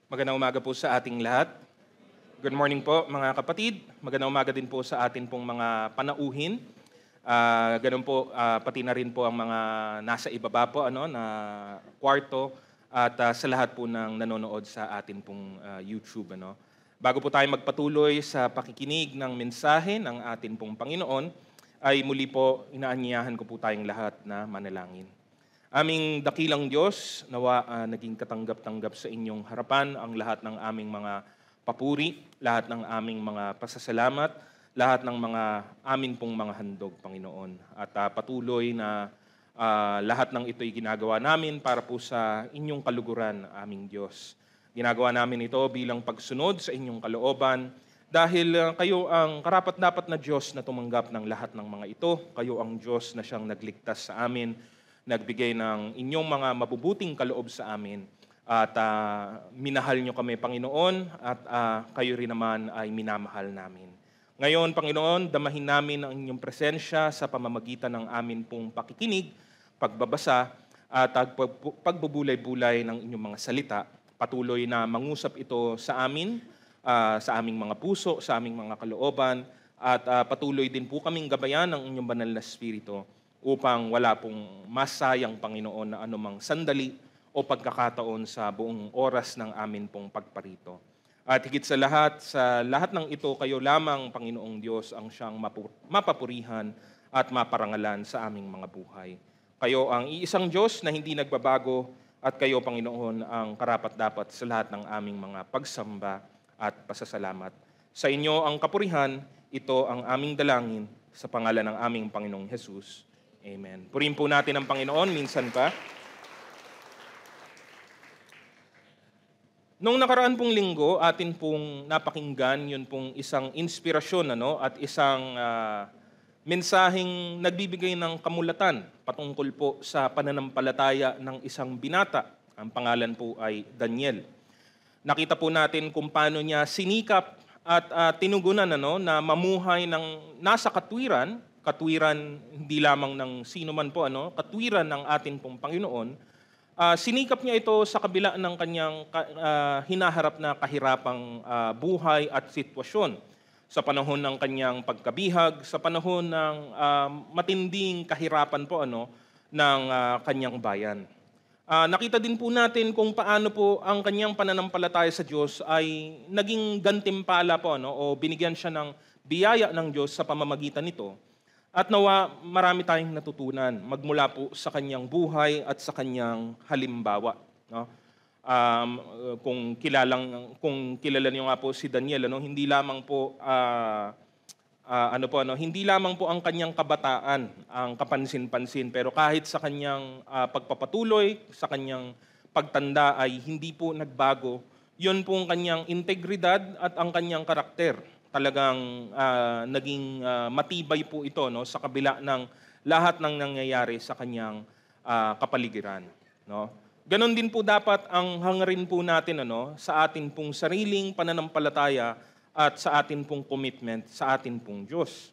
Magandang umaga po sa ating lahat. Good morning po mga kapatid. Magandang umaga din po sa atin pong mga panauhin. Ganun po, pati na rin po ang mga nasa ibaba po na kwarto at sa lahat po ng nanonood sa atin pong YouTube. Bago po tayo magpatuloy sa pakikinig ng mensahe ng atin pong Panginoon, ay muli po inaanyayahan ko po tayong lahat na manalangin. Aming dakilang Diyos, nawa naging katanggap-tanggap sa inyong harapan ang lahat ng aming mga papuri, lahat ng aming mga pasasalamat, lahat ng mga amin pong mga handog, Panginoon. At patuloy na lahat ng ito'y ginagawa namin para po sa inyong kaluguran, aming Diyos. Ginagawa namin ito bilang pagsunod sa inyong kalooban dahil kayo ang karapat-dapat na Diyos na tumanggap ng lahat ng mga ito. Kayo ang Diyos na siyang nagligtas sa amin, nagbigay ng inyong mga mabubuting kaloob sa amin. At minahal nyo kami, Panginoon, at kayo rin naman ay minamahal namin. Ngayon, Panginoon, damahin namin ang inyong presensya sa pamamagitan ng amin pong pakikinig, pagbabasa, at pagbubulay-bulay ng inyong mga salita. Patuloy na mangusap ito sa amin, sa aming mga puso, sa aming mga kalooban, at patuloy din po kaming gabayan ng inyong banal na Espiritu, upang wala pong masayang, Panginoon, na anumang sandali o pagkakataon sa buong oras ng amin pong pagparito. At higit sa lahat ng ito, kayo lamang, Panginoong Diyos, ang siyang mapapurihan at maparangalan sa aming mga buhay. Kayo ang iisang Diyos na hindi nagbabago at kayo, Panginoon, ang karapat-dapat sa lahat ng aming mga pagsamba at pasasalamat. Sa inyo ang kapurihan, ito ang aming dalangin sa pangalan ng aming Panginoong Jesus. Amen. Purihin po natin ang Panginoon minsan pa. Noong nakaraan pong linggo, atin pong napakinggan yun pong isang inspirasyon at isang mensaheng nagbibigay ng kamulatan patungkol po sa pananampalataya ng isang binata. Ang pangalan po ay Daniel. Nakita po natin kung paano niya sinikap at tinugunan na mamuhay ng nasa katwiran hindi lamang ng sino man po, katwiran ng atin pong Panginoon. Sinikap niya ito sa kabila ng kanyang hinaharap na kahirapang buhay at sitwasyon. Sa panahon ng kanyang pagkabihag, sa panahon ng matinding kahirapan po ng kanyang bayan. Nakita din po natin kung paano po ang kanyang pananampalataya sa Diyos ay naging gantimpala po o binigyan siya ng biyaya ng Diyos sa pamamagitan nito. At nawa marami tayong natutunan magmula po sa kanyang buhay at sa kanyang halimbawa. Kung kilala niyo nga po si Daniel, hindi lamang po hindi lamang po ang kanyang kabataan ang kapansin-pansin, pero kahit sa kanyang pagpapatuloy, sa kanyang pagtanda ay hindi po nagbago. Yun po ang kanyang integridad at ang kanyang karakter. Talagang naging matibay po ito sa kabila ng lahat ng nangyayari sa kanyang kapaligiran. Ganon din po dapat ang hangarin po natin sa atin pong sariling pananampalataya at sa atin pong commitment sa atin pong Diyos.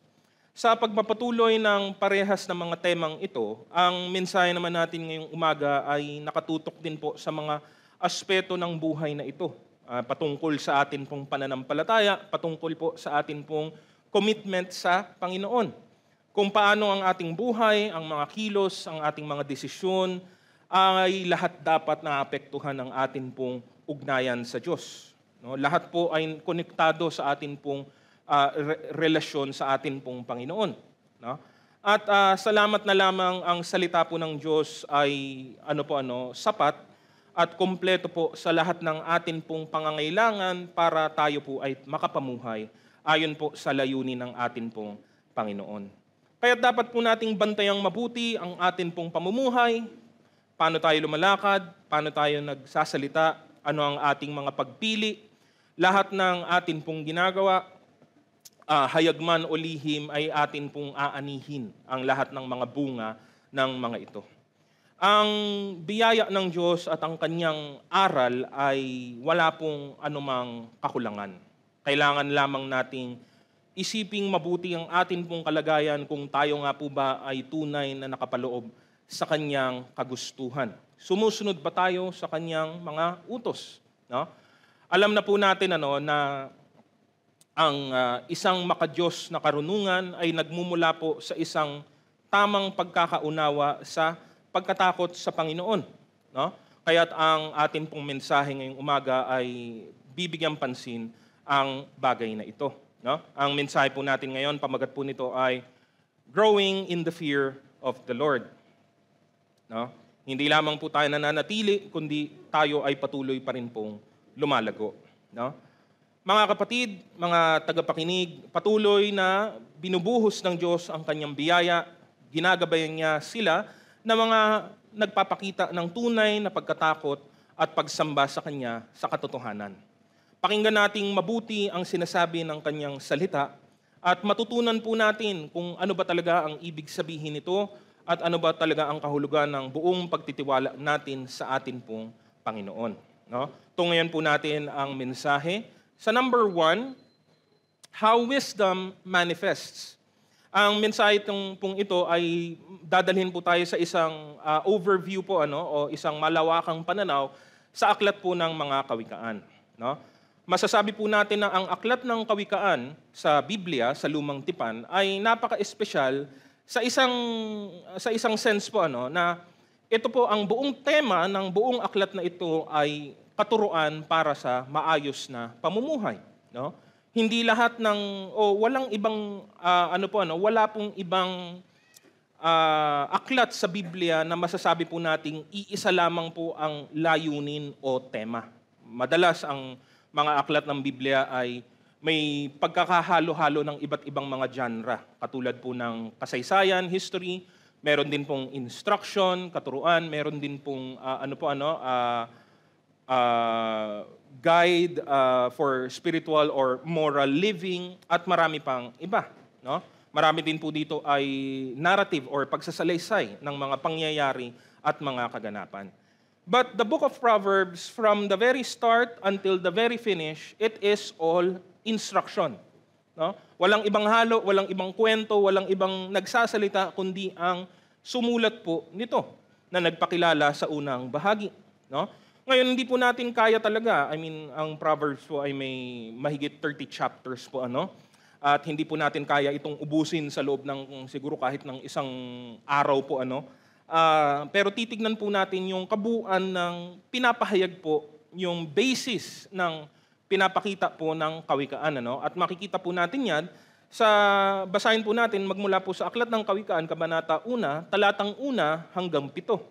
Sa pagpapatuloy ng parehas na mga temang ito, ang mensahe naman natin ngayong umaga ay nakatutok din po sa mga aspeto ng buhay na ito. Patungkol sa atin pong pananampalataya, patungkol po sa atin pong commitment sa Panginoon. Kung paano ang ating buhay, ang mga kilos, ang ating mga desisyon, ay lahat dapat naapektuhan ng atin pong ugnayan sa Diyos. Lahat po ay konektado sa atin pong relasyon sa atin pong Panginoon. At salamat na lamang ang salita po ng Diyos ay sapat at kumpleto po sa lahat ng atin pong pangangailangan para tayo po ay makapamuhay ayon po sa layunin ng atin pong Panginoon. Kaya dapat po nating bantayang mabuti ang atin pong pamumuhay, paano tayo lumalakad, paano tayo nagsasalita, ano ang ating mga pagpili, lahat ng atin pong ginagawa, hayagman o lihim ay atin pong aanihin ang lahat ng mga bunga ng mga ito. Ang biyaya ng Diyos at ang kanyang aral ay wala pong anumang kakulangan. Kailangan lamang nating isiping mabuti ang atin pong kalagayan kung tayo nga po ba ay tunay na nakapaloob sa kanyang kagustuhan. Sumusunod ba tayo sa kanyang mga utos? Alam na po natin na ang isang makadiyos na karunungan ay nagmumula po sa isang tamang pagkakaunawa sa pagkatakot sa Panginoon. No? Kaya't ang atin pong mensahe ngayong umaga ay bibigyang pansin ang bagay na ito. No? Ang mensahe po natin ngayon, pamagat po nito ay Growing in the Fear of the Lord. No? Hindi lamang po tayo nananatili, kundi tayo ay patuloy pa rin pong lumalago. No? Mga kapatid, mga tagapakinig, patuloy na binubuhos ng Diyos ang kanyang biyaya, ginagabayan niya sila na mga nagpapakita ng tunay na pagkatakot at pagsamba sa Kanya sa katotohanan. Pakinggan nating mabuti ang sinasabi ng Kanyang salita at matutunan po natin kung ano ba talaga ang ibig sabihin nito at ano ba talaga ang kahulugan ng buong pagtitiwala natin sa atin pong Panginoon. No? Tungayan po natin ang mensahe. Sa number 1, how wisdom manifests. Ang mensahe pong ito ay dadalhin po tayo sa isang overview po o isang malawakang pananaw sa aklat po ng mga kawikaan. No? Masasabi po natin na ang aklat ng kawikaan sa Biblia, sa Lumang Tipan, ay napaka-espesyal sa isang sense po na ito po ang buong tema ng buong aklat na ito ay katuruan para sa maayos na pamumuhay, no? Hindi lahat walang ibang wala pong ibang aklat sa Biblia na masasabi po nating iisa lamang po ang layunin o tema. Madalas ang mga aklat ng Biblia ay may pagkakahalo-halo ng iba't ibang mga genre, katulad po ng kasaysayan, history, meron din pong instruction, katuruan, meron din pong guide for spiritual or moral living at marami pang iba. No? Marami din po dito ay narrative or pagsasalaysay ng mga pangyayari at mga kaganapan. But the book of Proverbs, from the very start until the very finish, it is all instruction. No? Walang ibang halo, walang ibang kwento, walang ibang nagsasalita, kundi ang sumulat po nito na nagpakilala sa unang bahagi. No? Ngayon, hindi po natin kaya talaga. Ang Proverbs po ay may mahigit 30 chapters po, at hindi po natin kaya itong ubusin sa loob ng siguro kahit ng isang araw po, pero titignan po natin yung kabuuan ng pinapahayag po, yung basis ng pinapakita po ng kawikaan, at makikita po natin yan basahin po natin magmula po sa Aklat ng Kawikaan, Kabanata 1, talatang 1 hanggang 7.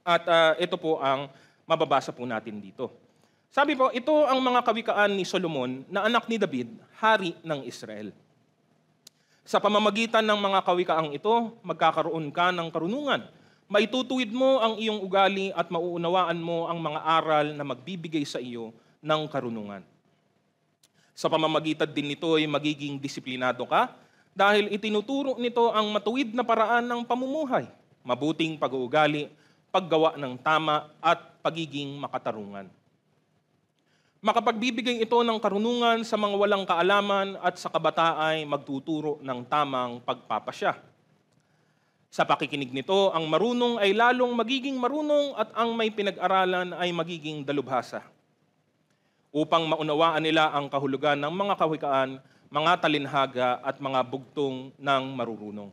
At ito po ang mababasa po natin dito. Sabi po, ito ang mga kawikaan ni Solomon na anak ni David, hari ng Israel. Sa pamamagitan ng mga kawikaang ito, magkakaroon ka ng karunungan. Maitutuwid mo ang iyong ugali at mauunawaan mo ang mga aral na magbibigay sa iyo ng karunungan. Sa pamamagitan din nito ay magiging disiplinado ka dahil itinuturo nito ang matuwid na paraan ng pamumuhay, mabuting pag-uugali, paggawa ng tama at pagiging makatarungan. Makapagbibigay ito ng karunungan sa mga walang kaalaman at sa kabataan ay magtuturo ng tamang pagpapasya. Sa pakikinig nito, ang marunong ay lalong magiging marunong at ang may pinag-aralan ay magiging dalubhasa. Upang maunawaan nila ang kahulugan ng mga kawikaan, mga talinhaga at mga bugtong ng marurunong.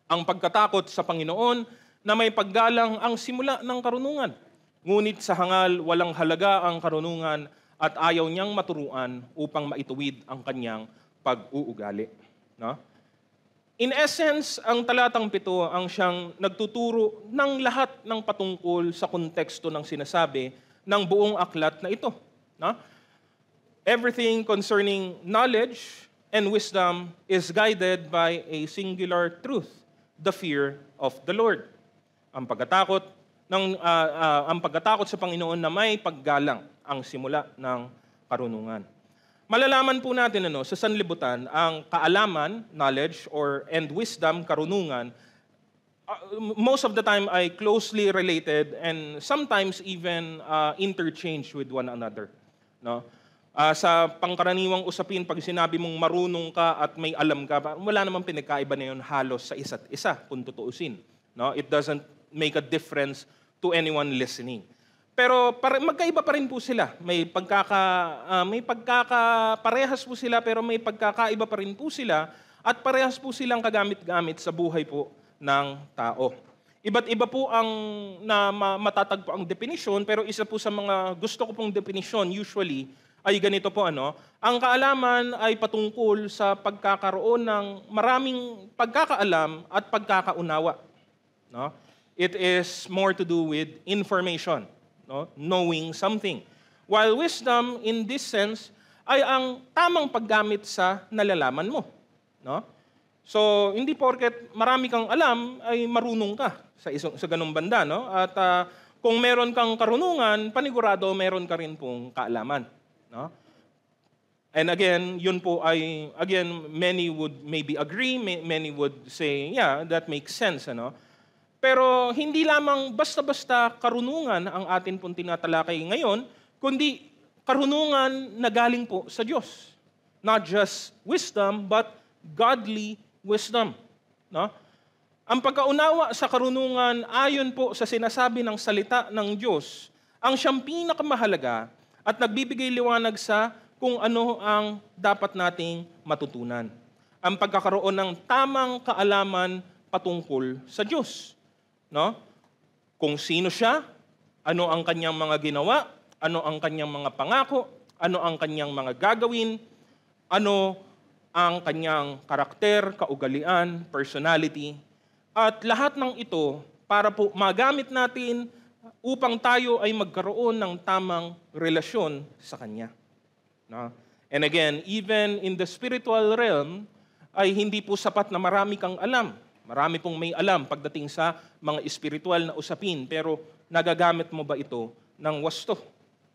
Ang pagkatakot sa Panginoon na may paggalang ang simula ng karunungan. Ngunit sa hangal, walang halaga ang karunungan at ayaw niyang maturuan upang maituwid ang kanyang pag-uugali. No? In essence, ang talatang 7 ang siyang nagtuturo ng lahat ng patungkol sa konteksto ng sinasabi ng buong aklat na ito. No? Everything concerning knowledge and wisdom is guided by a singular truth, the fear of the Lord. Ang pagkatakot sa Panginoon na may paggalang ang simula ng karunungan. Malalaman po natin sa sanlibutan ang kaalaman, knowledge, and wisdom, karunungan, most of the time ay closely related and sometimes even interchanged with one another. No? Sa pangkaraniwang usapin, pag sinabi mong marunong ka at may alam ka, wala namang pinagkaiba na yun halos sa isa't isa, kung tutuusin. No? It doesn't make a difference to anyone listening. Pero magkaiba pa rin po sila. May pagkakaparehas po sila pero may pagkakaiba pa rin po sila at parehas po silang kagamit-gamit sa buhay po ng tao. Iba't iba po ang matatagpo ang definisyon pero isa po sa mga gusto ko pong definisyon usually ay ganito po ang kaalaman ay patungkol sa pagkakaroon ng maraming pagkakaalam at pagkakaunawa. No? It is more to do with information. No? Knowing something. While wisdom, in this sense, ay ang tamang paggamit sa nalalaman mo. No? So, hindi porket marami kang alam, ay marunong ka sa ganung banda. No? At kung meron kang karunungan, panigurado meron ka rin pong kaalaman. No? And again, yun po ay, many would maybe agree, many would say, yeah, that makes sense. Pero hindi lamang basta-basta karunungan ang atin pong tinatalakay ngayon, kundi karunungan na galing po sa Diyos. Not just wisdom, but godly wisdom. No? Ang pagkaunawa sa karunungan ayon po sa sinasabi ng salita ng Diyos, ang siyang pinakamahalaga at nagbibigay liwanag sa kung ano ang dapat nating matutunan. Ang pagkakaroon ng tamang kaalaman patungkol sa Diyos. No? Kung sino siya, ano ang kanyang mga ginawa, ano ang kanyang mga pangako, ano ang kanyang mga gagawin, ano ang kanyang karakter, kaugalian, personality, at lahat ng ito para po magamit natin upang tayo ay magkaroon ng tamang relasyon sa Kanya. No? And again, even in the spiritual realm, ay hindi po sapat na marami kang alam. Marami pong may alam pagdating sa mga espiritual na usapin, pero nagagamit mo ba ito ng wasto?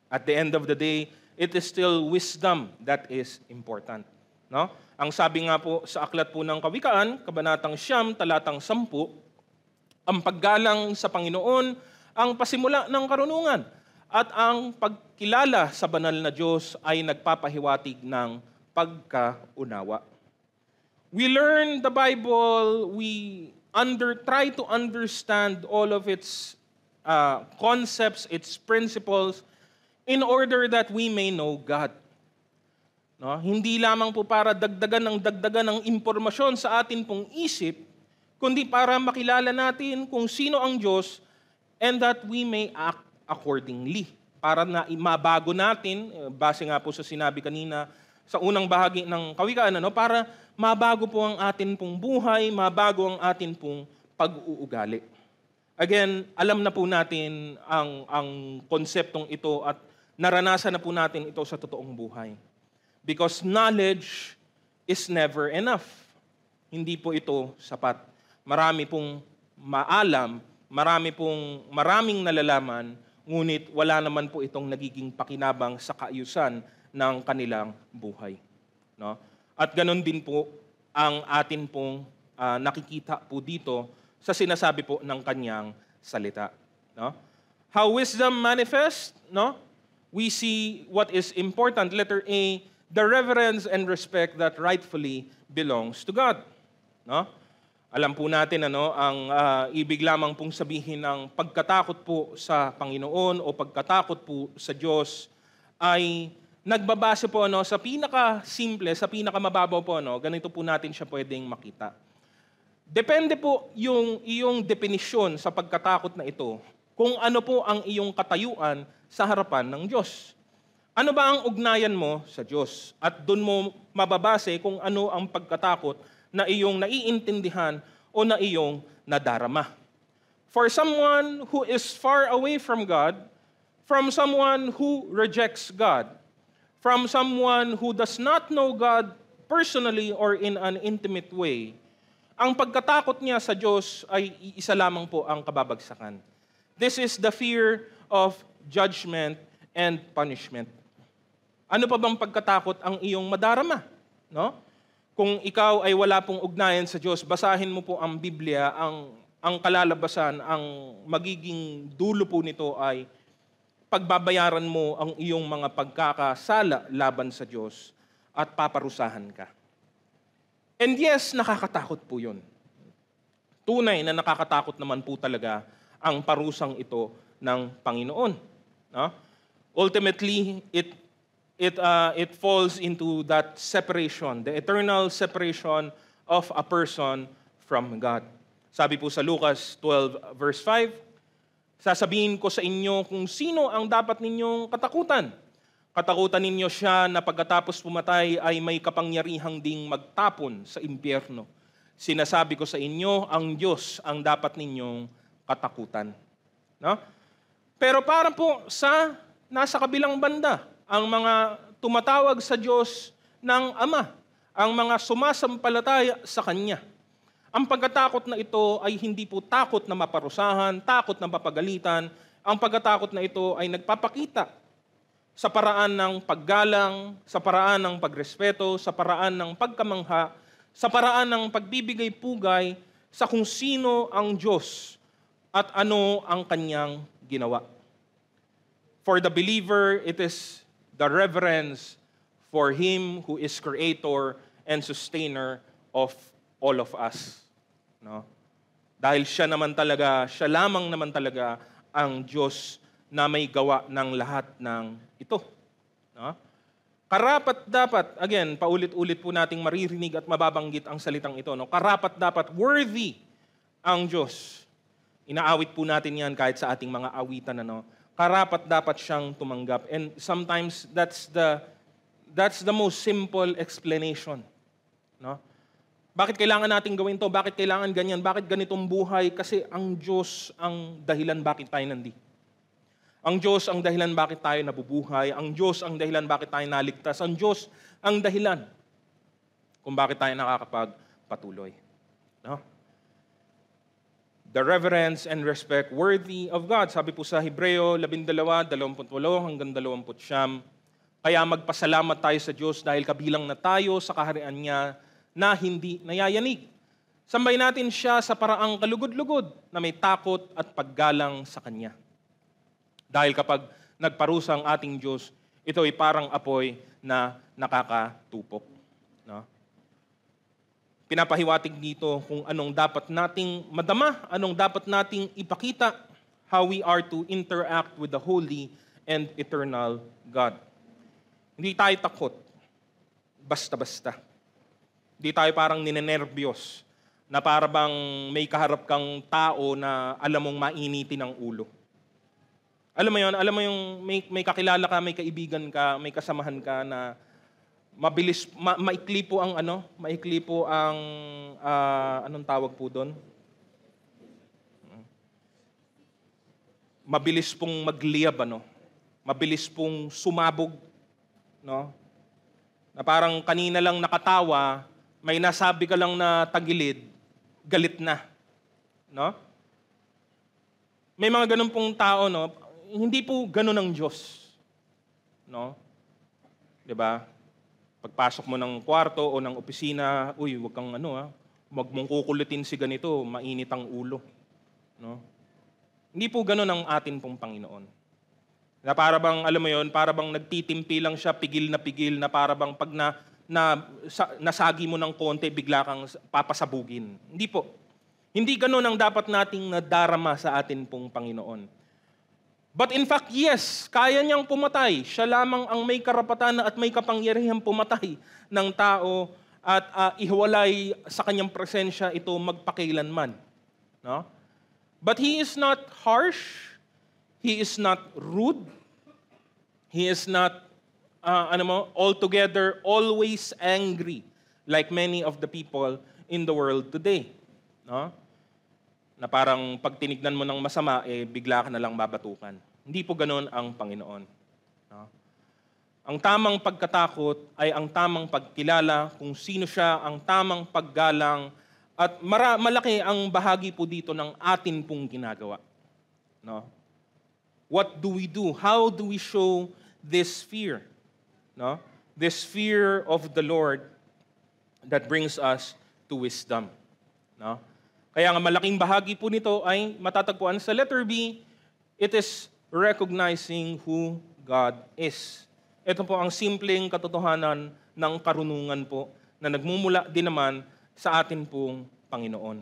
At the end of the day, it is still wisdom that is important. No? Ang sabi nga po sa aklat po ng Kawikaan, Kabanatang 9, talatang 10, ang paggalang sa Panginoon ang pasimula ng karunungan at ang pagkilala sa banal na Diyos ay nagpapahiwatig ng pagkaunawa. We learn the Bible, we try to understand all of its concepts, its principles, in order that we may know God. No? Hindi lamang po para dagdagan ng impormasyon sa atin pong isip, kundi para makilala natin kung sino ang Diyos and that we may act accordingly. Para na mabago natin, base nga po sa sinabi kanina sa unang bahagi ng Kawikaan, para mabago po ang atin pong buhay, mabago ang atin pong pag-uugali. Again, alam na po natin ang konseptong ito at naranasan na po natin ito sa totoong buhay. Because knowledge is never enough. Hindi po ito sapat. Marami pong maalam, maraming nalalaman, ngunit wala naman po itong nagiging pakinabang sa kaayusan ng kanilang buhay. No? At ganon din po ang atin pong nakikita po dito sa sinasabi po ng kanyang salita. No? How wisdom manifests, no? We see what is important. Letter A, the reverence and respect that rightfully belongs to God. No? Alam po natin ang ibig lamang pong sabihin ng pagkatakot po sa Panginoon o pagkatakot po sa Diyos ay nagbabase po sa pinaka-simple, sa pinaka-mababaw po, ganito po natin siya pwedeng makita. Depende po yung iyong definisyon sa pagkatakot na ito kung ano po ang iyong katayuan sa harapan ng Diyos. Ano ba ang ugnayan mo sa Diyos? At doon mo mababase kung ano ang pagkatakot na iyong naiintindihan o na iyong nadarama. For someone who is far away from God, from someone who rejects God, from someone who does not know God personally or in an intimate way, ang pagkatakot niya sa Diyos ay isa lamang po ang kababagsakan. This is the fear of judgment and punishment. Ano pa bang pagkatakot ang iyong madarama? No? Kung ikaw ay wala pong ugnayan sa Diyos, basahin mo po ang Biblia, ang kalalabasan, ang magiging dulo po nito ay pagbabayaran mo ang iyong mga pagkakasala laban sa Diyos at paparusahan ka. And yes, nakakatakot po yun. Tunay na nakakatakot naman po talaga ang parusang ito ng Panginoon. No? Ultimately, it falls into that separation, the eternal separation of a person from God. Sabi po sa Lucas 12 verse 5, sasabihin ko sa inyo kung sino ang dapat ninyong katakutan. Katakutan ninyo siya na pagkatapos pumatay ay may kapangyarihang ding magtapon sa impyerno. Sinasabi ko sa inyo, ang Diyos ang dapat ninyong katakutan. No? Pero para po sa nasa kabilang banda, ang mga tumatawag sa Diyos ng Ama, ang mga sumasampalataya sa Kanya. Ang pagkatakot na ito ay hindi po takot na maparusahan, takot na mapapagalitan. Ang pagkatakot na ito ay nagpapakita sa paraan ng paggalang, sa paraan ng pagrespeto, sa paraan ng pagkamangha, sa paraan ng pagbibigay pugay sa kung sino ang Diyos at ano ang Kanyang ginawa. For the believer, it is the reverence for Him who is Creator and Sustainer of all of us. No? Dahil siya lamang naman talaga ang Diyos na may gawa ng lahat ng ito. No? Karapat dapat, again, paulit-ulit po nating maririnig at mababanggit ang salitang ito. No? Karapat dapat, worthy ang Diyos. Inaawit po natin yan kahit sa ating mga awitan. Ano? Karapat dapat siyang tumanggap. And sometimes that's the most simple explanation. No? Bakit kailangan natin gawin to? Bakit kailangan ganyan? Bakit ganitong buhay? Kasi ang Diyos ang dahilan bakit tayo nandito. Ang Diyos ang dahilan bakit tayo nabubuhay. Ang Diyos ang dahilan bakit tayo naligtas. Ang Diyos ang dahilan kung bakit tayo nakakapagpatuloy. No? The reverence and respect worthy of God. Sabi po sa Hebreo 12:28 hanggang 29. Kaya magpasalamat tayo sa Diyos dahil kabilang na tayo sa kaharian niya na hindi nayayanig. Sambay natin siya sa paraang kalugod-lugod na may takot at paggalang sa Kanya. Dahil kapag nagparusa ang ating Diyos, ito ay parang apoy na nakakatupok. No? Pinapahiwatig dito kung anong dapat nating madama, anong dapat nating ipakita, how we are to interact with the holy and eternal God. Hindi tayo takot, basta-basta. Hindi tayo parang ninenervyos na para bang may kaharap kang tao na alam mong mainitin ang ulo. Alam mo yung may kakilala ka, may kaibigan ka, may kasamahan ka na mabilis, maikli po ang anong tawag po doon? Mabilis pong magliyab, mabilis pong sumabog, no? Na parang kanina lang nakatawa, may nasabi ka lang na tagilid, galit na, no? May mga ganun pong tao, no? Hindi po ganun ang Diyos, no? 'Di ba? Pagpasok mo ng kwarto o ng opisina, uy, wag kang wag mong kukulitin si ganito, mainit ang ulo, no? Hindi po ganun ang atin pong Panginoon. Na para bang, alam mo yon, para bang nagtitimpi lang siya, pigil na para bang pag nasagi mo ng konti, bigla kang papasabugin. Hindi po. Hindi ganun ang dapat nating nadarama sa atin pong Panginoon. But in fact, yes, kaya niyang pumatay. Siya lamang ang may karapatan at may kapangyarihang pumatay ng tao at ihiwalay sa kanyang presensya ito magpakailanman. No? But He is not harsh. He is not rude. He is not, altogether always angry like many of the people in the world today. No? Na parang pag tinignan mo ng masama, bigla ka na lang babatukan. Hindi po ganoon ang Panginoon. No? Ang tamang pagkatakot ay ang tamang pagkilala kung sino siya, ang tamang paggalang, at malaki ang bahagi po dito ng atin pong ginagawa. No? What do we do? How do we show this fear? No? This fear of the Lord that brings us to wisdom. No? Kaya nga malaking bahagi po nito ay matatagpuan sa letter B, it is recognizing who God is. Ito po ang simpleng katotohanan ng karunungan po na nagmumula din naman sa atin pong Panginoon.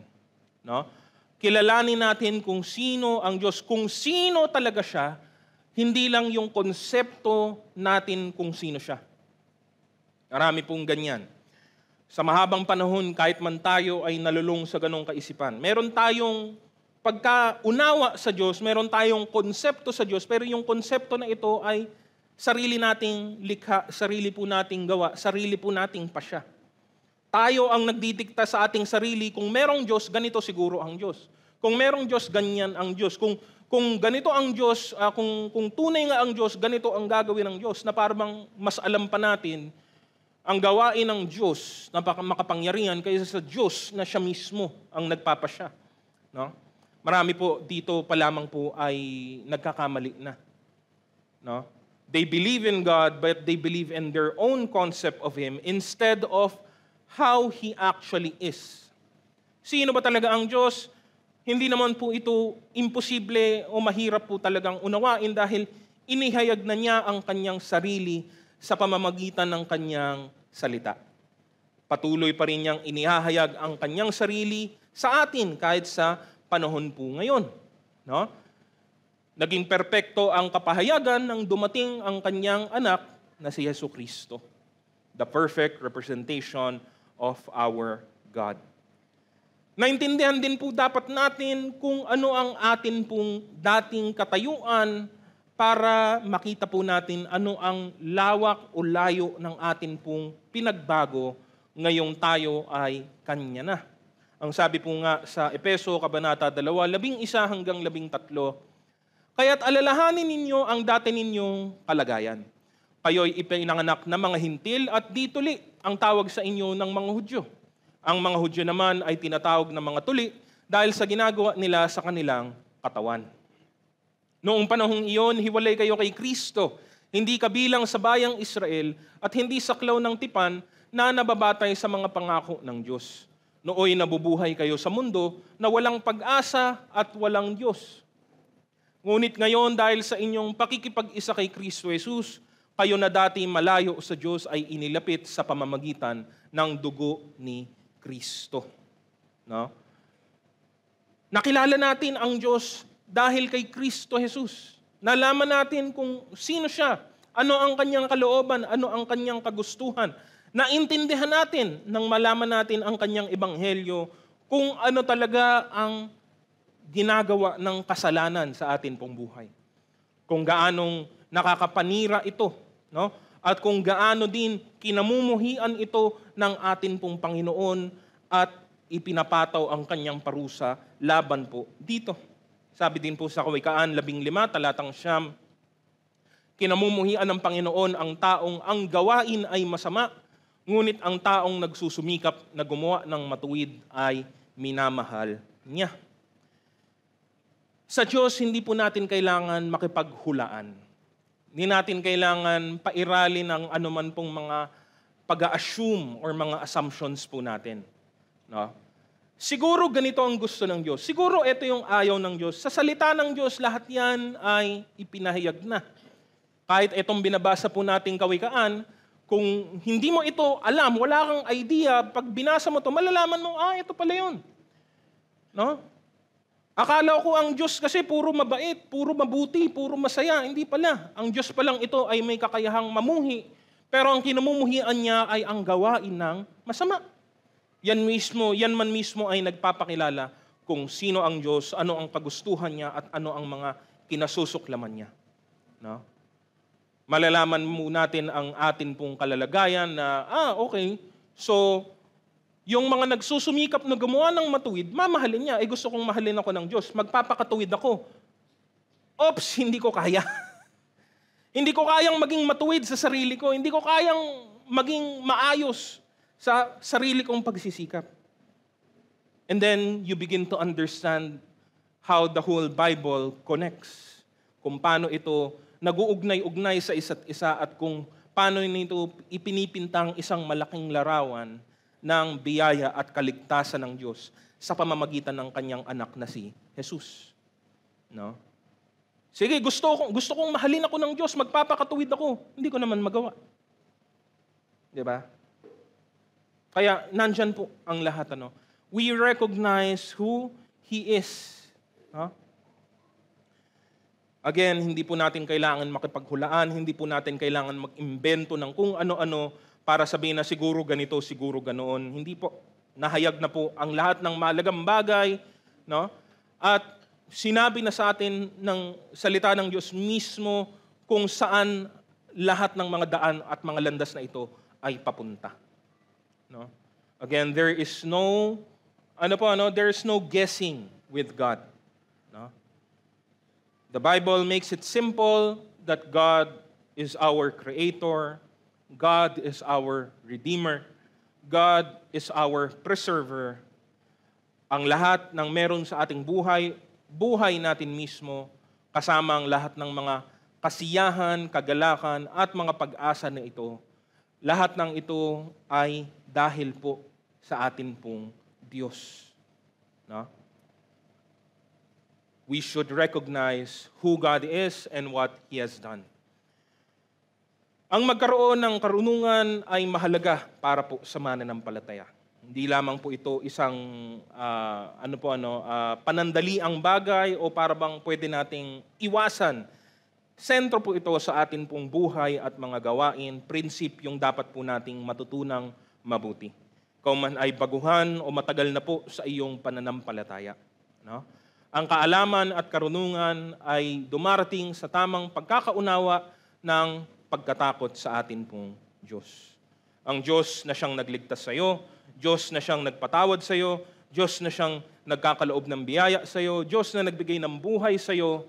No? Kilalanin natin kung sino ang Diyos, kung sino talaga siya, Hindi lang yung konsepto natin kung sino siya. Marami pong ganyan. Sa mahabang panahon, kahit man tayo ay nalulung sa ganong kaisipan. Meron tayong pagkaunawa sa Diyos, meron tayong konsepto sa Diyos, pero yung konsepto na ito ay sarili nating likha, sarili po nating gawa, sarili po nating pasya. Tayo ang nagdidikta sa ating sarili, kung merong Diyos, ganito siguro ang Diyos. Kung merong Diyos, ganyan ang Diyos. Kung ganito ang Diyos, kung tunay nga ang Diyos, ganito ang gagawin ng Diyos, na parang mas alam pa natin ang gawain ng Diyos na makapangyarihan kaysa sa Diyos na siya mismo ang nagpapasya. No? Marami po dito pa lamang po ay nagkakamali na. No? They believe in God, but they believe in their own concept of Him instead of how He actually is. Sino ba talaga ang Diyos? Hindi naman po ito imposible o mahirap po talagang unawain dahil inihayag na niya ang kanyang sarili sa pamamagitan ng kanyang salita. Patuloy pa rin niyang inihahayag ang kanyang sarili sa atin kahit sa panahon po ngayon. No? Naging perpekto ang kapahayagan nang dumating ang kanyang anak na si Jesucristo. The perfect representation of our God. Naintindihan din po dapat natin kung ano ang atin pong dating katayuan para makita po natin ano ang lawak o layo ng atin pong pinagbago ngayong tayo ay Kanya na. Ang sabi po nga sa Efeso, Kabanata 2, 11 hanggang 13, kaya't alalahanin ninyo ang dati ninyong kalagayan. Kayo'y ipinanganak na mga hintil at di tuli ang tawag sa inyo ng mga Hudyo. Ang mga Hudyo naman ay tinatawag na mga tuli dahil sa ginagawa nila sa kanilang katawan. Noong panahong iyon, hiwalay kayo kay Kristo, hindi kabilang sa bayang Israel at hindi saklaw ng tipan na nababatay sa mga pangako ng Diyos. Nooy nabubuhay kayo sa mundo na walang pag-asa at walang Diyos. Ngunit ngayon dahil sa inyong pakikipag-isa kay Kristo Jesus, kayo na dati malayo sa Diyos ay inilapit sa pamamagitan ng dugo ni Kristo. No? Nakilala natin ang Diyos dahil kay Kristo Jesus. Nalaman natin kung sino siya, ano ang kanyang kalooban, ano ang kanyang kagustuhan. Naintindihan natin nang malaman natin ang kanyang ebanghelyo kung ano talaga ang ginagawa ng kasalanan sa atin pong buhay. Kung gaanong nakakapanira ito, no? At kung gaano din kinamumuhian ito ng atin pong Panginoon at ipinapataw ang kanyang parusa laban po dito. Sabi din po sa Kawikaan 15, talatang 9, kinamumuhian ng Panginoon ang taong ang gawain ay masama, ngunit ang taong nagsusumikap na gumawa ng matuwid ay minamahal niya. Sa Diyos, hindi po natin kailangan makipaghulaan. Hindi natin kailangan pairalin ng anuman pong mga pag-assume or mga assumptions po natin. No? Siguro ganito ang gusto ng Diyos. Siguro ito yung ayaw ng Diyos. Sa salita ng Diyos, lahat yan ay ipinahayag na. Kahit itong binabasa po nating Kawikaan, kung hindi mo ito alam, wala kang idea, pag binasa mo ito, malalaman mo, ito pala yun. No? Akala ko ang Diyos kasi puro mabait, puro mabuti, puro masaya. Hindi pala. Ang Diyos palang ito ay may kakayahang mamuhi, pero ang kinamumuhian niya ay ang gawain ng masama. Yan man mismo ay nagpapakilala kung sino ang Diyos, ano ang kagustuhan niya, at ano ang mga kinasusuklaman niya. No? Malalaman mo natin ang atin pong kalalagayan na, okay, so, yung mga nagsusumikap na gumawa ng matuwid, mamahalin niya. Gusto kong mahalin ako ng Diyos. Magpapakatuwid ako. Oops, hindi ko kaya. Hindi ko kayang maging matuwid sa sarili ko. Hindi ko kayang maging maayos sa sarili kong pagsisikap. And then, you begin to understand how the whole Bible connects. Kung paano ito nag-uugnay-ugnay sa isa't isa at kung paano nito ipinipintang isang malaking larawan ng biyaya at kaligtasan ng Diyos sa pamamagitan ng kanyang anak na si Jesus. No? Sige, gusto kong mahalin ako ng Diyos, magpapakatuwid ako. Hindi ko naman magawa. Di ba? Kaya nandyan po ang lahat. We recognize who He is. No? Again, hindi po natin kailangan makipaghulaan, hindi po natin kailangan mag-imbento ng kung ano-ano para sabihin na siguro ganito, siguro ganoon. Hindi po. Nahayag na po ang lahat ng mahalagang bagay, no? At sinabi na sa atin ng salita ng Diyos mismo kung saan lahat ng mga daan at mga landas na ito ay papunta. No? Again, there is no guessing with God. No? The Bible makes it simple that God is our creator, God is our redeemer, God is our preserver. Ang lahat ng meron sa ating buhay, buhay natin mismo, kasama ang lahat ng mga kasiyahan, kagalakan at mga pag-asa na ito. Lahat ng ito ay dahil po sa atin pong Diyos. No? We should recognize who God is and what He has done. Ang magkaroon ng karunungan ay mahalaga para po sa mananampalataya. Hindi lamang po ito isang panandaliang bagay o para bang pwede nating iwasan. Sentro po ito sa atin pong buhay at mga gawain, prinsipyong dapat po nating matutunang mabuti. Kung man ay baguhan o matagal na po sa iyong pananampalataya. No? Ang kaalaman at karunungan ay dumarating sa tamang pagkakaunawa ng pagkatakot sa atin pong Diyos. Ang Diyos na siyang nagligtas sa iyo, Diyos na siyang nagpatawad sa iyo, Diyos na siyang nagkakaloob ng biyaya sa iyo, Diyos na nagbigay ng buhay sa iyo,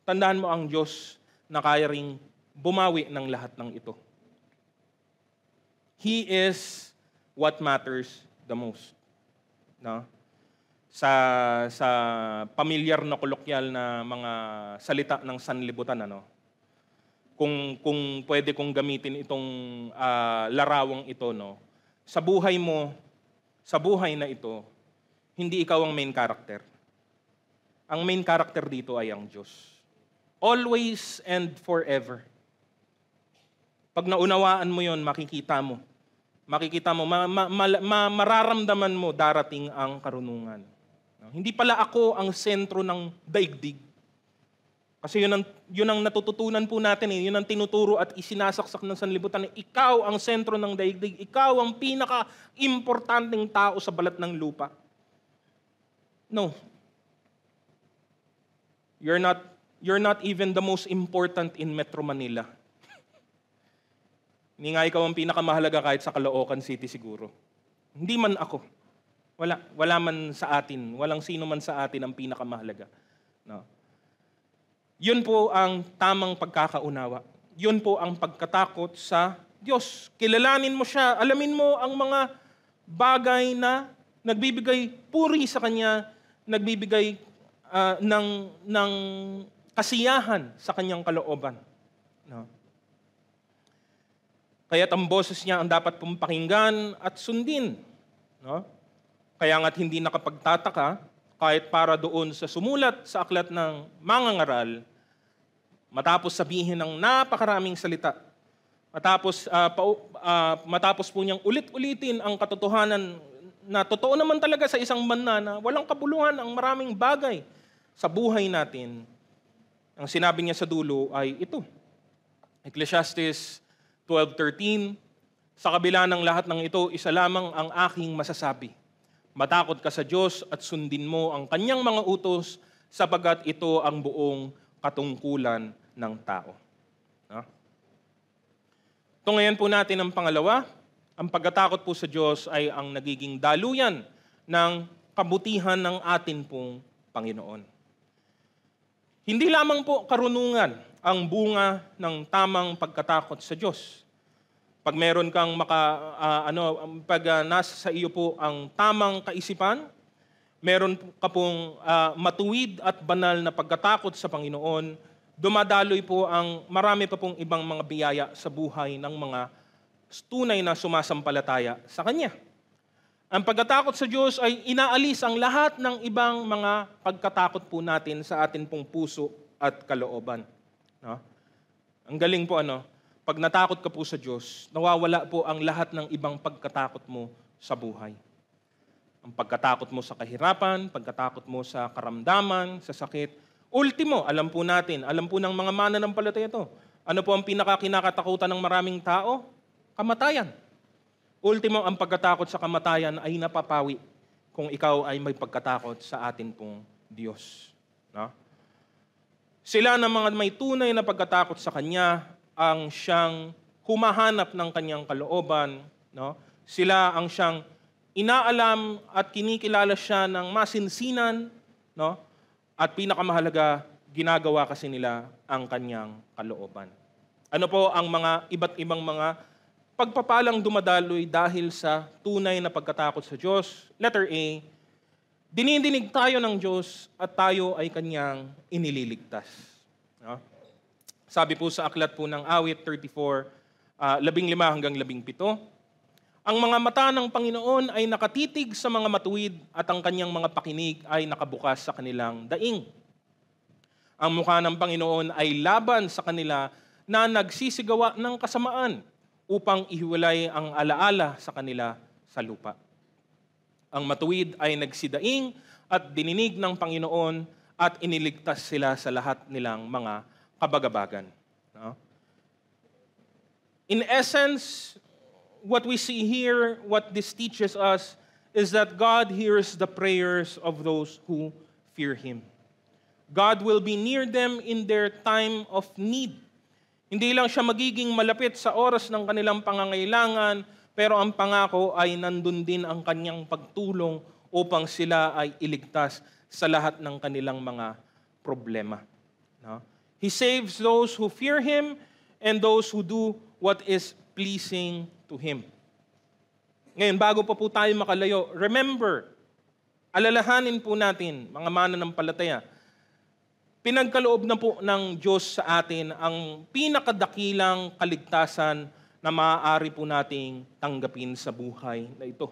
tandaan mo ang Diyos na kaya ring bumawi ng lahat ng ito. He is what matters the most. No? Sa pamilyar na kolokyal na mga salita ng sanlibutan, kung pwede kong gamitin itong larawang ito, no, sa buhay mo, sa buhay na ito, hindi ikaw ang main character. Ang main character dito ay ang Diyos. Always and forever. Pag naunawaan mo yon, makikita mo, mararamdaman mo darating ang karunungan. Hindi pala ako ang sentro ng daigdig. Kasi yun ang natututunan po natin. Yun ang tinuturo at isinasaksak ng sanlibutan. Ikaw ang sentro ng daigdig. Ikaw ang pinaka-importanting tao sa balat ng lupa. No. You're not even the most important in Metro Manila. Hindi nga ikaw ang pinakamahalaga kahit sa Caloocan City siguro. Hindi man ako. Wala man sa atin. Walang sino man sa atin ang pinakamahalaga. No. Yun po ang tamang pagkakaunawa. Yun po ang pagkatakot sa Diyos. Kilalanin mo siya. Alamin mo ang mga bagay na nagbibigay puri sa Kanya, nagbibigay ng kasiyahan sa Kanyang kalooban. No. Kaya't ang boses niya ang dapat pong pakinggan at sundin. No? Kaya nga't hindi nakapagtataka kahit para doon sa sumulat sa aklat ng mangangaral, matapos sabihin ng napakaraming salita, matapos po niyang ulit-ulitin ang katotohanan na totoo naman talaga sa isang banna na walang kabuluhan ang maraming bagay sa buhay natin, ang sinabi niya sa dulo ay ito. Ecclesiastes 12:13, sa kabila ng lahat ng ito, isa lamang ang aking masasabi. Matakot ka sa Diyos at sundin mo ang Kanyang mga utos sapagkat ito ang buong katungkulan ng tao. No? Tungayan po natin ang pangalawa. Ang pagkatakot po sa Diyos ay ang nagiging daluyan ng kabutihan ng atin pong Panginoon. Hindi lamang po karunungan ang bunga ng tamang pagkatakot sa Diyos. Pag meron kang nasa sa iyo po ang tamang kaisipan, meron ka pong matuwid at banal na pagkatakot sa Panginoon, dumadaloy po ang marami pa pong ibang mga biyaya sa buhay ng mga tunay na sumasampalataya sa Kanya. Ang pagkatakot sa Diyos ay inaalis ang lahat ng ibang mga pagkatakot po natin sa atin pong puso at kalooban. No? Ang galing po pag natakot ka po sa Diyos, nawawala po ang lahat ng ibang pagkatakot mo sa buhay. Ang pagkatakot mo sa kahirapan, pagkatakot mo sa karamdaman, sa sakit, Ultimo, alam po natin, alam po ng mga mananampalataya ito, ano po ang pinakakinakatakutan ng maraming tao? Kamatayan. Ultimo, ang pagkatakot sa kamatayan ay napapawi kung ikaw ay may pagkatakot sa atin pong Diyos. No? Sila na mga may tunay na pagkatakot sa Kanya ang siyang humahanap ng Kanyang kalooban. No? Sila ang siyang inaalam at kinikilala siya ng masinsinan. No? At pinakamahalaga, ginagawa kasi nila ang Kanyang kalooban. Ano po ang mga iba't ibang mga pagpapalang dumadaloy dahil sa tunay na pagkatakot sa Diyos? Letter A, dinidinig tayo ng Diyos at tayo ay Kanyang inililigtas. No? Sabi po sa aklat po ng Awit 34, 15 hanggang 17, ang mga mata ng Panginoon ay nakatitig sa mga matuwid at ang Kanyang mga pakinig ay nakabukas sa kanilang daing. Ang mukha ng Panginoon ay laban sa kanila na nagsisigawa ng kasamaan upang ihiwalay ang alaala sa kanila sa lupa. Ang matuwid ay nagsidaing at dininig ng Panginoon at iniligtas sila sa lahat nilang mga kabagabagan. No? In essence, what we see here, what this teaches us, is that God hears the prayers of those who fear Him. God will be near them in their time of need. Hindi lang siya magiging malapit sa oras ng kanilang pangangailangan, pero ang pangako ay nandun din ang Kanyang pagtulong upang sila ay iligtas sa lahat ng kanilang mga problema. No? He saves those who fear Him and those who do what is pleasing to Him. Ngayon, bago pa po tayo makalayo, remember, alalahanin po natin, mga mananampalataya, pinagkaloob na po ng Diyos sa atin ang pinakadakilang kaligtasan na maaari po nating tanggapin sa buhay na ito.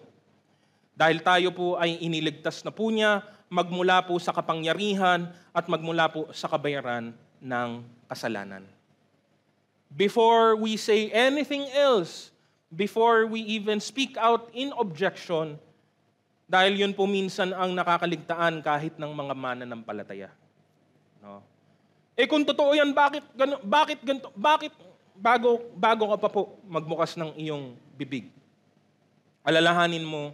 Dahil tayo po ay iniligtas na po niya, magmula po sa kapangyarihan at magmula po sa kabayaran ng kasalanan. Before we say anything else, before we even speak out in objection, dahil yun po minsan ang nakakaligtaan kahit ng mga mananampalataya. No. Kung totoo yan, bakit bago ka pa po magbukas ng iyong bibig? Alalahanin mo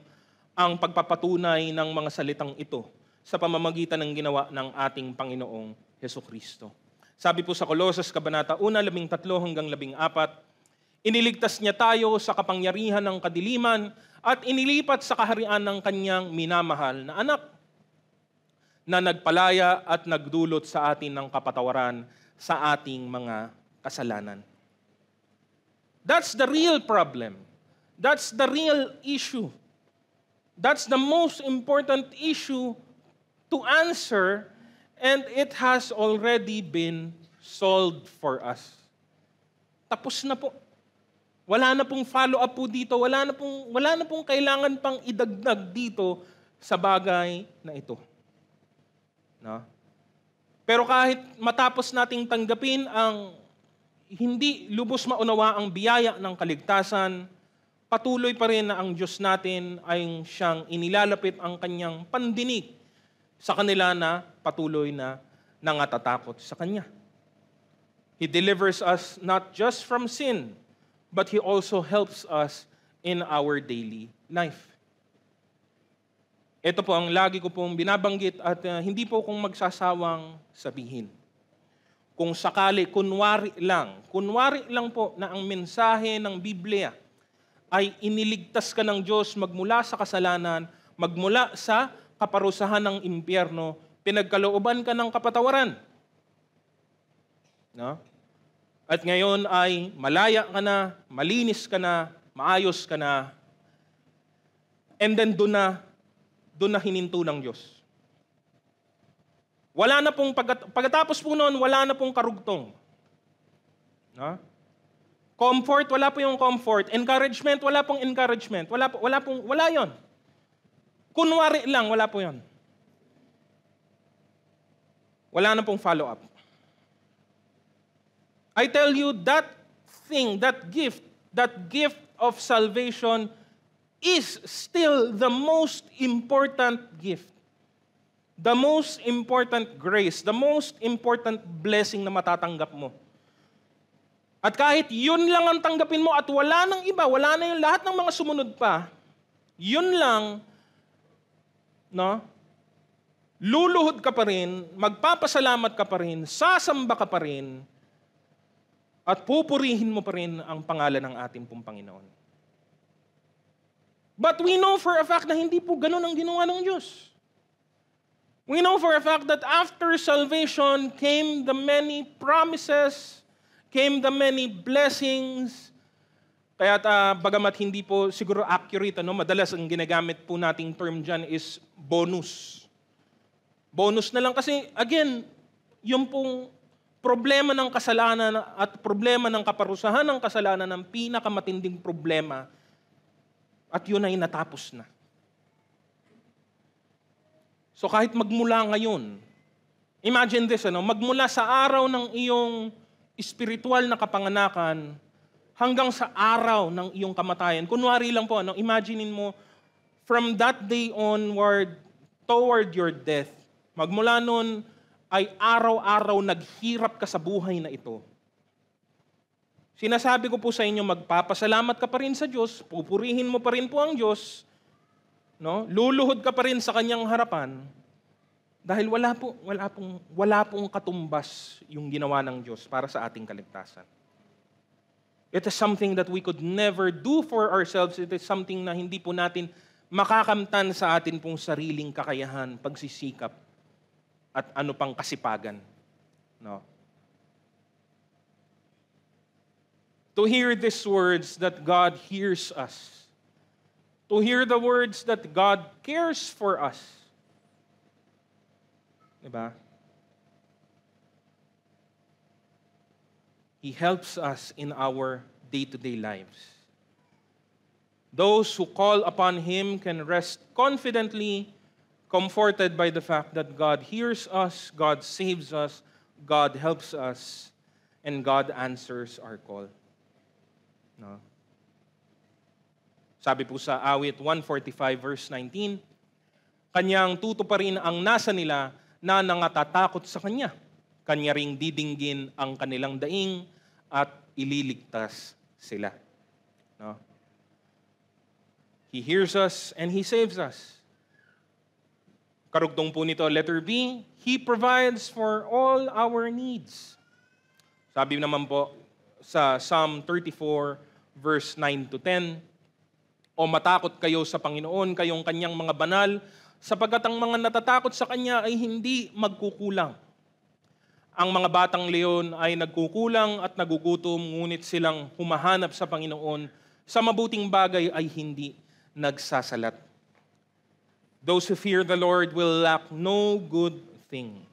ang pagpapatunay ng mga salitang ito sa pamamagitan ng ginawa ng ating Panginoong Hesukristo. Sabi po sa Colossus Kabanata 1:13 hanggang 14, iniligtas niya tayo sa kapangyarihan ng kadiliman at inilipat sa kaharian ng Kanyang minamahal na anak, na nagpalaya at nagdulot sa atin ng kapatawaran sa ating mga kasalanan. That's the real problem. That's the real issue. That's the most important issue to answer, and it has already been solved for us. Tapos na po. Wala na pong follow-up po dito. Wala na pong kailangan pang idagdag dito sa bagay na ito. No? Pero kahit matapos nating tanggapin ang hindi lubos maunawa ang biyaya ng kaligtasan, patuloy pa rin na ang Diyos natin ay siyang inilalapit ang Kanyang pandinig sa kanila na patuloy na nangatatakot sa Kanya. He delivers us not just from sin, but He also helps us in our daily life. Ito po ang lagi ko pong binabanggit at hindi po kong magsasawang sabihin. Kung sakali, kunwari lang po na ang mensahe ng Biblia ay iniligtas ka ng Diyos magmula sa kasalanan, magmula sa kaparusahan ng impyerno, pinagkalooban ka ng kapatawaran. No? At ngayon ay malaya ka na, malinis ka na, maayos ka na, and then doon na hininto ng Diyos. Wala na pong, pagkatapos po noon, wala na pong karugtong. No? Comfort, wala po yung comfort. Encouragement, wala pong encouragement. Wala yon. Kunwari lang, wala po yon. Wala na pong follow-up. I tell you, that gift of salvation is still the most important gift. The most important grace, the most important blessing na matatanggap mo. At kahit yun lang ang tanggapin mo at wala nang iba, wala na yung lahat ng mga sumunod pa, yun lang, no? Luluhod ka pa rin, magpapasalamat ka pa rin, sasamba ka pa rin, at pupurihin mo pa rin ang pangalan ng ating pong Panginoon. But we know for a fact na hindi po ganun ang ginawa ng Diyos. We know for a fact that after salvation came the many promises, came the many blessings. Kaya bagamat hindi po siguro accurate, madalas ang ginagamit po nating term dyan is bonus. Bonus na lang kasi, again, yung pong problema ng kasalanan at problema ng kaparusahan ng kasalanan ng pinakamatinding problema at yun ay natapos na. So kahit magmula ngayon, imagine this, magmula sa araw ng iyong spiritual na kapanganakan hanggang sa araw ng iyong kamatayan. Kunwari lang po, imaginein mo, from that day onward toward your death, magmula nun ay araw-araw naghirap ka sa buhay na ito. Sinasabi ko po sa inyo, magpapasalamat ka pa rin sa Diyos, pupurihin mo pa rin po ang Diyos, no? Luluhod ka pa rin sa kanyang harapan dahil wala pong katumbas yung ginawa ng Diyos para sa ating kaligtasan. It is something that we could never do for ourselves. It is something na hindi po natin makakamtan sa atin pong sariling kakayahan, pagsisikap, at ano pang kasipagan. No? To hear these words that God hears us, to hear the words that God cares for us. Diba? He helps us in our day-to-day lives. Those who call upon Him can rest confidently, comforted by the fact that God hears us, God saves us, God helps us, and God answers our call. No? Sabi po sa awit 145 verse 19, Kanyang tutuparin ang nasa nila na nangatatakot sa Kanya. Kanya ring didinggin ang kanilang daing at ililigtas sila. No? He hears us and He saves us. Karugtong po nito, letter B, He provides for all our needs. Sabi naman po sa Psalm 34 verse 9 to 10, O matakot kayo sa Panginoon, kayong kanyang mga banal, sapagkat ang mga natatakot sa Kanya ay hindi magkukulang. Ang mga batang leon ay nagkukulang at nagugutom, ngunit silang humahanap sa Panginoon, sa mabuting bagay ay hindi nagsasalat. Those who fear the Lord will lack no good thing,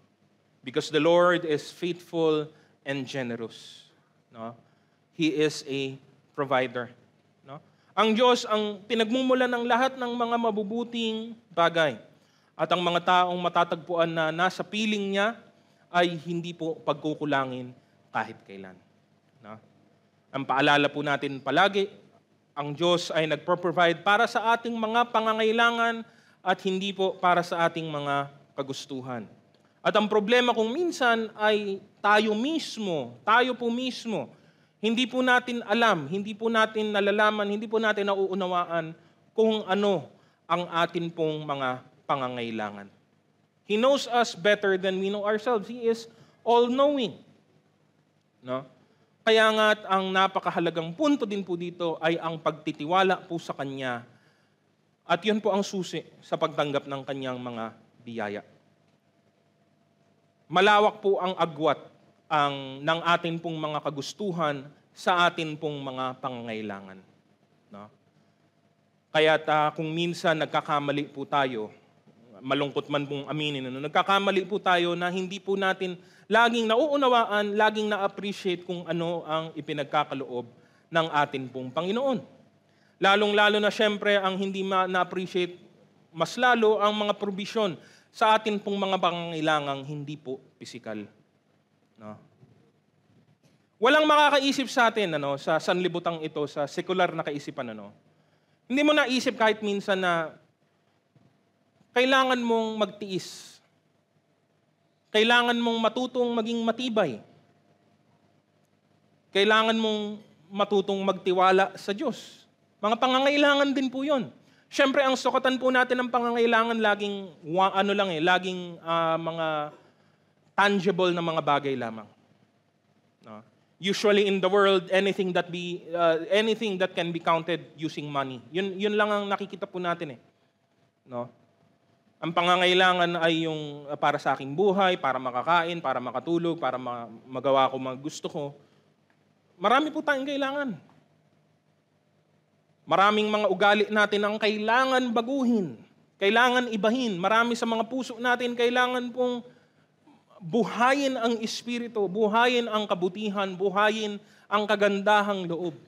because the Lord is faithful and generous. No? He is a provider. No? Ang Diyos ang pinagmumulan ng lahat ng mga mabubuting bagay. At ang mga taong matatagpuan na nasa piling niya ay hindi po pagkukulangin kahit kailan. No? Ang paalala po natin palagi, ang Diyos ay nagpro-provide para sa ating mga pangangailangan at hindi po para sa ating mga kagustuhan. At ang problema kung minsan ay tayo po mismo, hindi po natin alam, hindi po natin nalalaman, hindi po natin nauunawaan kung ano ang atin pong mga pangangailangan. He knows us better than we know ourselves. He is all-knowing. No? Kaya nga ang napakahalagang punto din po dito ay ang pagtitiwala po sa Kanya. At yun po ang susi sa pagtanggap ng Kanyang mga biyaya. Malawak po ang agwat ng atin pong mga kagustuhan sa atin pong mga pangangailangan. No? Kaya kung minsan nagkakamali po tayo, malungkot man pong aminin, nagkakamali po tayo na hindi po natin laging nauunawaan, laging na-appreciate kung ano ang ipinagkakaloob ng atin pong Panginoon. Lalong-lalo na syempre ang hindi na-appreciate mas lalo ang mga provision sa atin pong mga pangangailangang hindi po pisikal. No? Walang makakaisip sa atin sa sanlibutang ito, sa sekular na kaisipan. Hindi mo naisip kahit minsan na kailangan mong magtiis Kailangan mong matutong maging matibay. Kailangan mong matutong magtiwala sa Diyos. Mga pangangailangan din po yun. Siyempre, ang sukatan po natin ng pangangailangan laging, laging mga tangible na mga bagay lamang. No? Usually in the world, anything that can be counted using money. Yun lang ang nakikita po natin eh. No? Ang pangangailangan ay yung para sa aking buhay, para makakain, para makatulog, para magawa ko mga gusto ko. Marami po tayong kailangan. Maraming mga ugali natin ang kailangan baguhin, kailangan ibahin. Marami sa mga puso natin kailangan pong buhayin ang espiritu, buhayin ang kabutihan, buhayin ang kagandahang loob.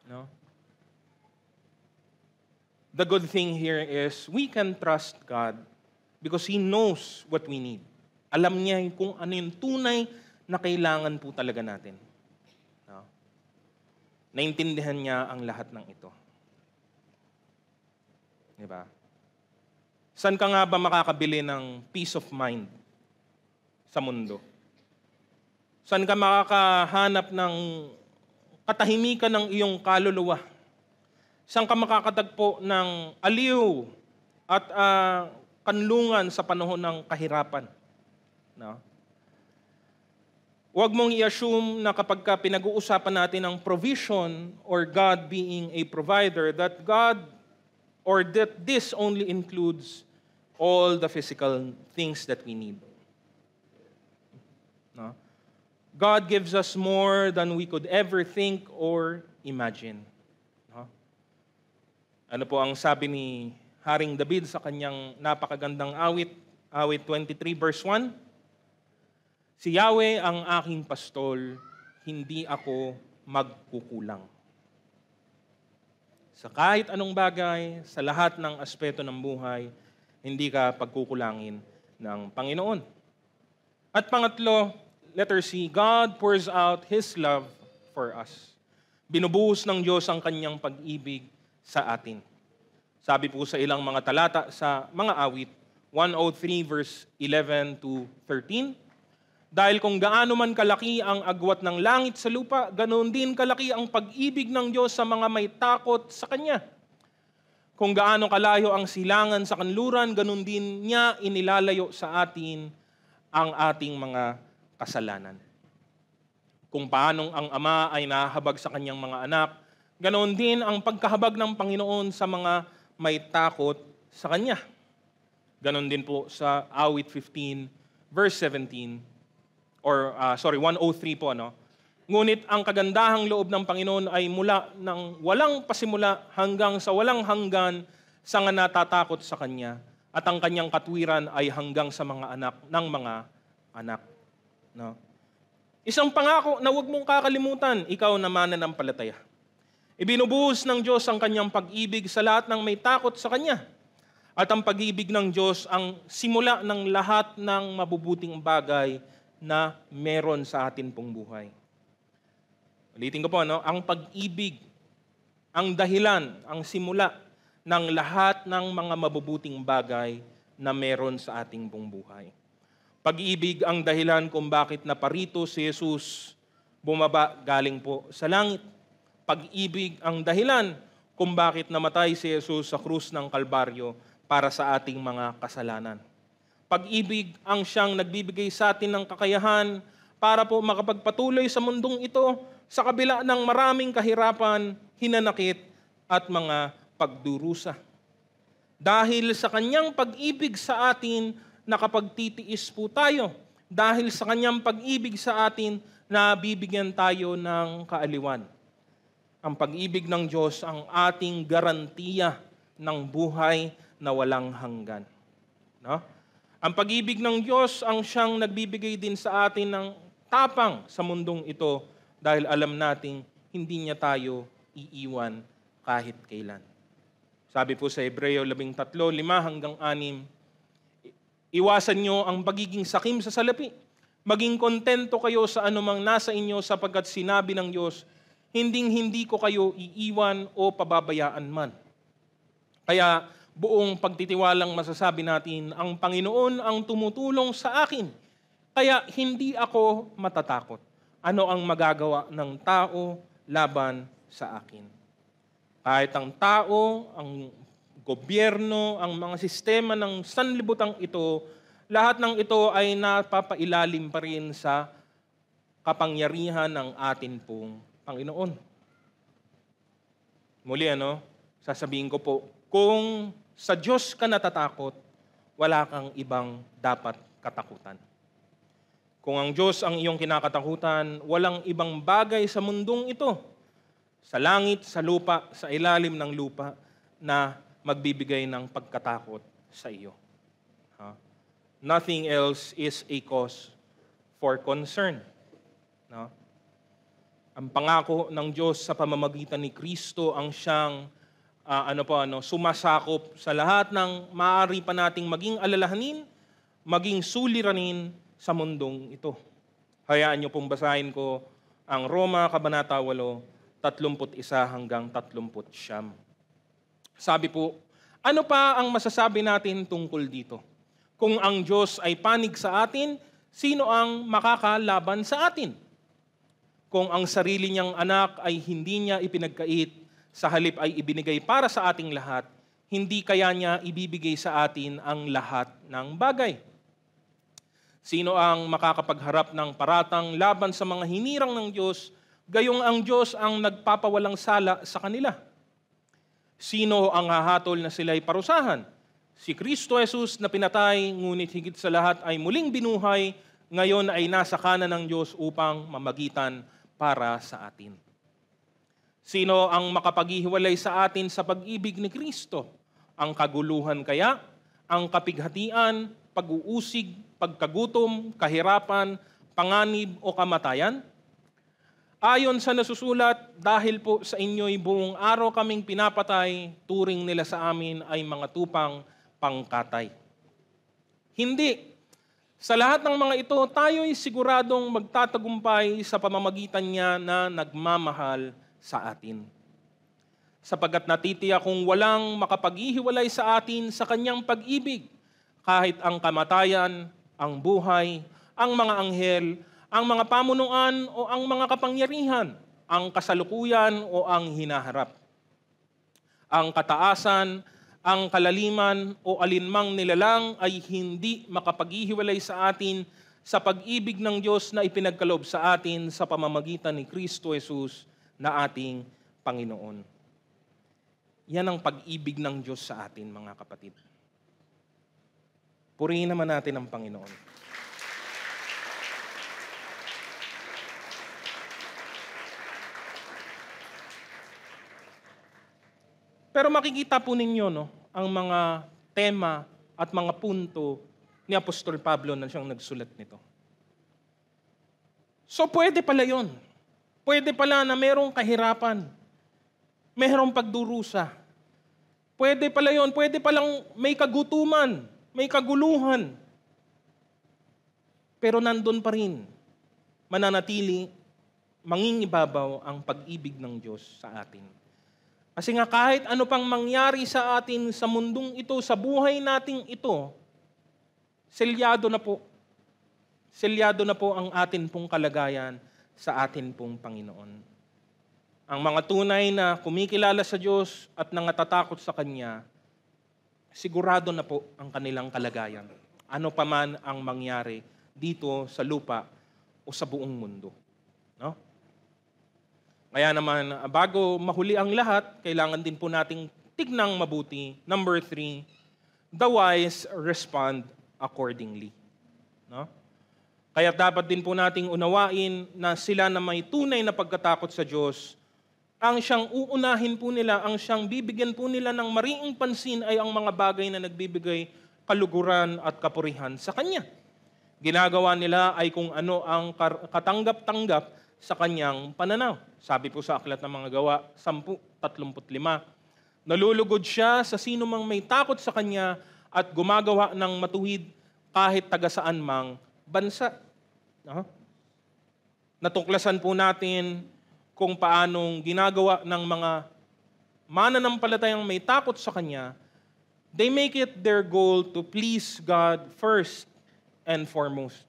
No? The good thing here is we can trust God because He knows what we need. Alam niya kung ano yung tunay na kailangan po talaga natin. No? Naintindihan niya ang lahat ng ito. Diba? Saan ka nga ba makakabili ng peace of mind sa mundo? Saan ka makakahanap ng katahimikan ng iyong kaluluwa? Saan ka makakatagpo ng aliw at kanlungan sa panahon ng kahirapan? No? Huwag mong i-assume na kapag pinag-uusapan natin ang provision or God being a provider, that this only includes all the physical things that we need. No? God gives us more than we could ever think or imagine. No? Ano po ang sabi ni Haring David sa kanyang napakagandang awit 23 verse 1? Si Yahweh ang aking pastol, hindi ako magkukulang. Sa kahit anong bagay, sa lahat ng aspeto ng buhay, hindi ka pagkukulangin ng Panginoon. At pangatlo, letter C, God pours out His love for us. Binubuhos ng Diyos ang kanyang pag-ibig sa atin. Sabi po sa ilang mga talata sa mga awit, 103 verse 11 to 13, dahil kung gaano man kalaki ang agwat ng langit sa lupa, ganoon din kalaki ang pag-ibig ng Diyos sa mga may takot sa Kanya. Kung gaano kalayo ang silangan sa kanluran, ganoon din niya inilalayo sa atin ang ating mga kasalanan. Kung paanong ang Ama ay nahahabag sa Kanyang mga anak, ganoon din ang pagkahabag ng Panginoon sa mga may takot sa Kanya. Ganoon din po sa awit 15, verse 17, 103 po, no? Ngunit ang kagandahang loob ng Panginoon ay mula ng walang pasimula hanggang sa walang hanggan sa nga natatakot sa Kanya, at ang Kanyang katwiran ay hanggang sa mga anak ng mga anak. No? Isang pangako na huwag mong kakalimutan, ikaw na mananampalataya. Ibinubuhos ng Diyos ang Kanyang pag-ibig sa lahat ng may takot sa Kanya. At ang pag-ibig ng Diyos ang simula ng lahat ng mabubuting bagay na meron sa atin pong buhay. Ulitin ko po, no? Ang pag-ibig, ang dahilan, ang simula ng lahat ng mga mabubuting bagay na meron sa ating pong buhay. Pag-ibig ang dahilan kung bakit naparito si Jesus bumaba galing po sa langit. Pag-ibig ang dahilan kung bakit namatay si Jesus sa krus ng Kalbaryo para sa ating mga kasalanan. Pag-ibig ang siyang nagbibigay sa atin ng kakayahan para po makapagpatuloy sa mundong ito sa kabila ng maraming kahirapan, hinanakit at mga pagdurusa. Dahil sa Kanyang pag-ibig sa atin, nakapagtitiis po tayo. Dahil sa Kanyang pag-ibig sa atin, nabibigyan tayo ng kaaliwan. Ang pag-ibig ng Diyos ang ating garantiya ng buhay na walang hanggan. No? Ang pag-ibig ng Diyos ang siyang nagbibigay din sa atin ng tapang sa mundong ito dahil alam nating hindi niya tayo iiwan kahit kailan. Sabi po sa Hebreo 13:5-6, iwasan niyo ang pagiging sakim sa salapi. Maging kontento kayo sa anumang nasa inyo sapagkat sinabi ng Diyos, hindi ko kayo iiwan o pababayaan man. Kaya buong pagtitiwalang masasabi natin, ang Panginoon ang tumutulong sa akin, kaya hindi ako matatakot. Ano ang magagawa ng tao laban sa akin? Kahit ang tao, ang gobyerno, ang mga sistema ng sanlibutan ito, lahat ng ito ay napapailalim pa rin sa kapangyarihan ng atin pong Panginoon. Muli sasabihin ko po, kung sa Diyos ka natatakot, wala kang ibang dapat katakutan. Kung ang Diyos ang iyong kinakatakutan, walang ibang bagay sa mundong ito, sa langit, sa lupa, sa ilalim ng lupa, na magbibigay ng pagkatakot sa iyo. Nothing else is a cause for concern. No? Ang pangako ng Diyos sa pamamagitan ni Kristo ang siyang sumasakop sa lahat ng maaari pa nating maging alalahanin, maging suliranin sa mundong ito. Hayaan niyo pong basahin ko ang Roma, Kabanata 8, 31 hanggang 39. Sabi po, ano pa ang masasabi natin tungkol dito? Kung ang Diyos ay panig sa atin, sino ang makakalaban sa atin? Kung ang sarili niyang anak ay hindi niya ipinagkait, sa halip ay ibinigay para sa ating lahat, hindi kaya niya ibibigay sa atin ang lahat ng bagay? Sino ang makakapagharap ng paratang laban sa mga hinirang ng Diyos, gayong ang Diyos ang nagpapawalang sala sa kanila? Sino ang hahatol na sila'y parusahan? Si Kristo Jesus na pinatay, ngunit higit sa lahat ay muling binuhay, ngayon ay nasa kanan ng Diyos upang mamagitan para sa atin. Sino ang makapaghihiwalay sa atin sa pag-ibig ni Kristo? Ang kaguluhan kaya? Ang kapighatian, pag-uusig, pagkagutom, kahirapan, panganib o kamatayan? Ayon sa nasusulat, dahil po sa inyo'y buong araw kaming pinapatay, turing nila sa amin ay mga tupang pangkatay. Hindi. Sa lahat ng mga ito, tayo'y siguradong magtatagumpay sa pamamagitan niya na nagmamahal sa atin. Sapagkat natitiyak kung walang makapaghihiwalay sa atin sa kanyang pag-ibig, kahit ang kamatayan, ang buhay, ang mga anghel, ang mga pamunuan o ang mga kapangyarihan, ang kasalukuyan o ang hinaharap, ang kataasan, ang kalaliman o alinmang nilalang ay hindi makapaghihiwalay sa atin sa pag-ibig ng Diyos na ipinagkaloob sa atin sa pamamagitan ni Kristo Jesus na ating Panginoon. Yan ang pag-ibig ng Diyos sa atin, mga kapatid. Purihin naman natin ang Panginoon. Pero makikita po ninyo ang mga tema at mga punto ni Apostol Pablo na siyang nagsulat nito. So pwede pala yun. Pwede pala na merong kahirapan, merong pagdurusa. Pwede pala yun, pwede palang may kagutuman, may kaguluhan. Pero nandun pa rin, mananatili, mangingibabaw ang pag-ibig ng Diyos sa atin. Kasi nga kahit ano pang mangyari sa atin sa mundong ito, sa buhay nating ito, selyado na po. Selyado na po ang atin pong kalagayan sa atin pong Panginoon. Ang mga tunay na kumikilala sa Diyos at nangatatakot sa Kanya, sigurado na po ang kanilang kalagayan. Ano pa man ang mangyari dito sa lupa o sa buong mundo. No? Kaya naman, bago mahuli ang lahat, kailangan din po nating tignang mabuti. Number 3, the wise respond accordingly. No? Kaya dapat din po nating unawain na sila na may tunay na pagkatakot sa Diyos, ang siyang uunahin po nila, ang siyang bibigyan po nila ng mariing pansin ay ang mga bagay na nagbibigay kaluguran at kapurihan sa Kanya. Ginagawa nila ay kung ano ang katanggap-tanggap sa Kanyang pananaw. Sabi po sa Aklat ng Mga Gawa 10:35, nalulugod siya sa sino mang may takot sa Kanya at gumagawa ng matuwid kahit taga saan mang bansa. Natuklasan po natin kung paanong ginagawa ng mga mananampalatayang may takot sa Kanya They make it their goal to please God first and foremost.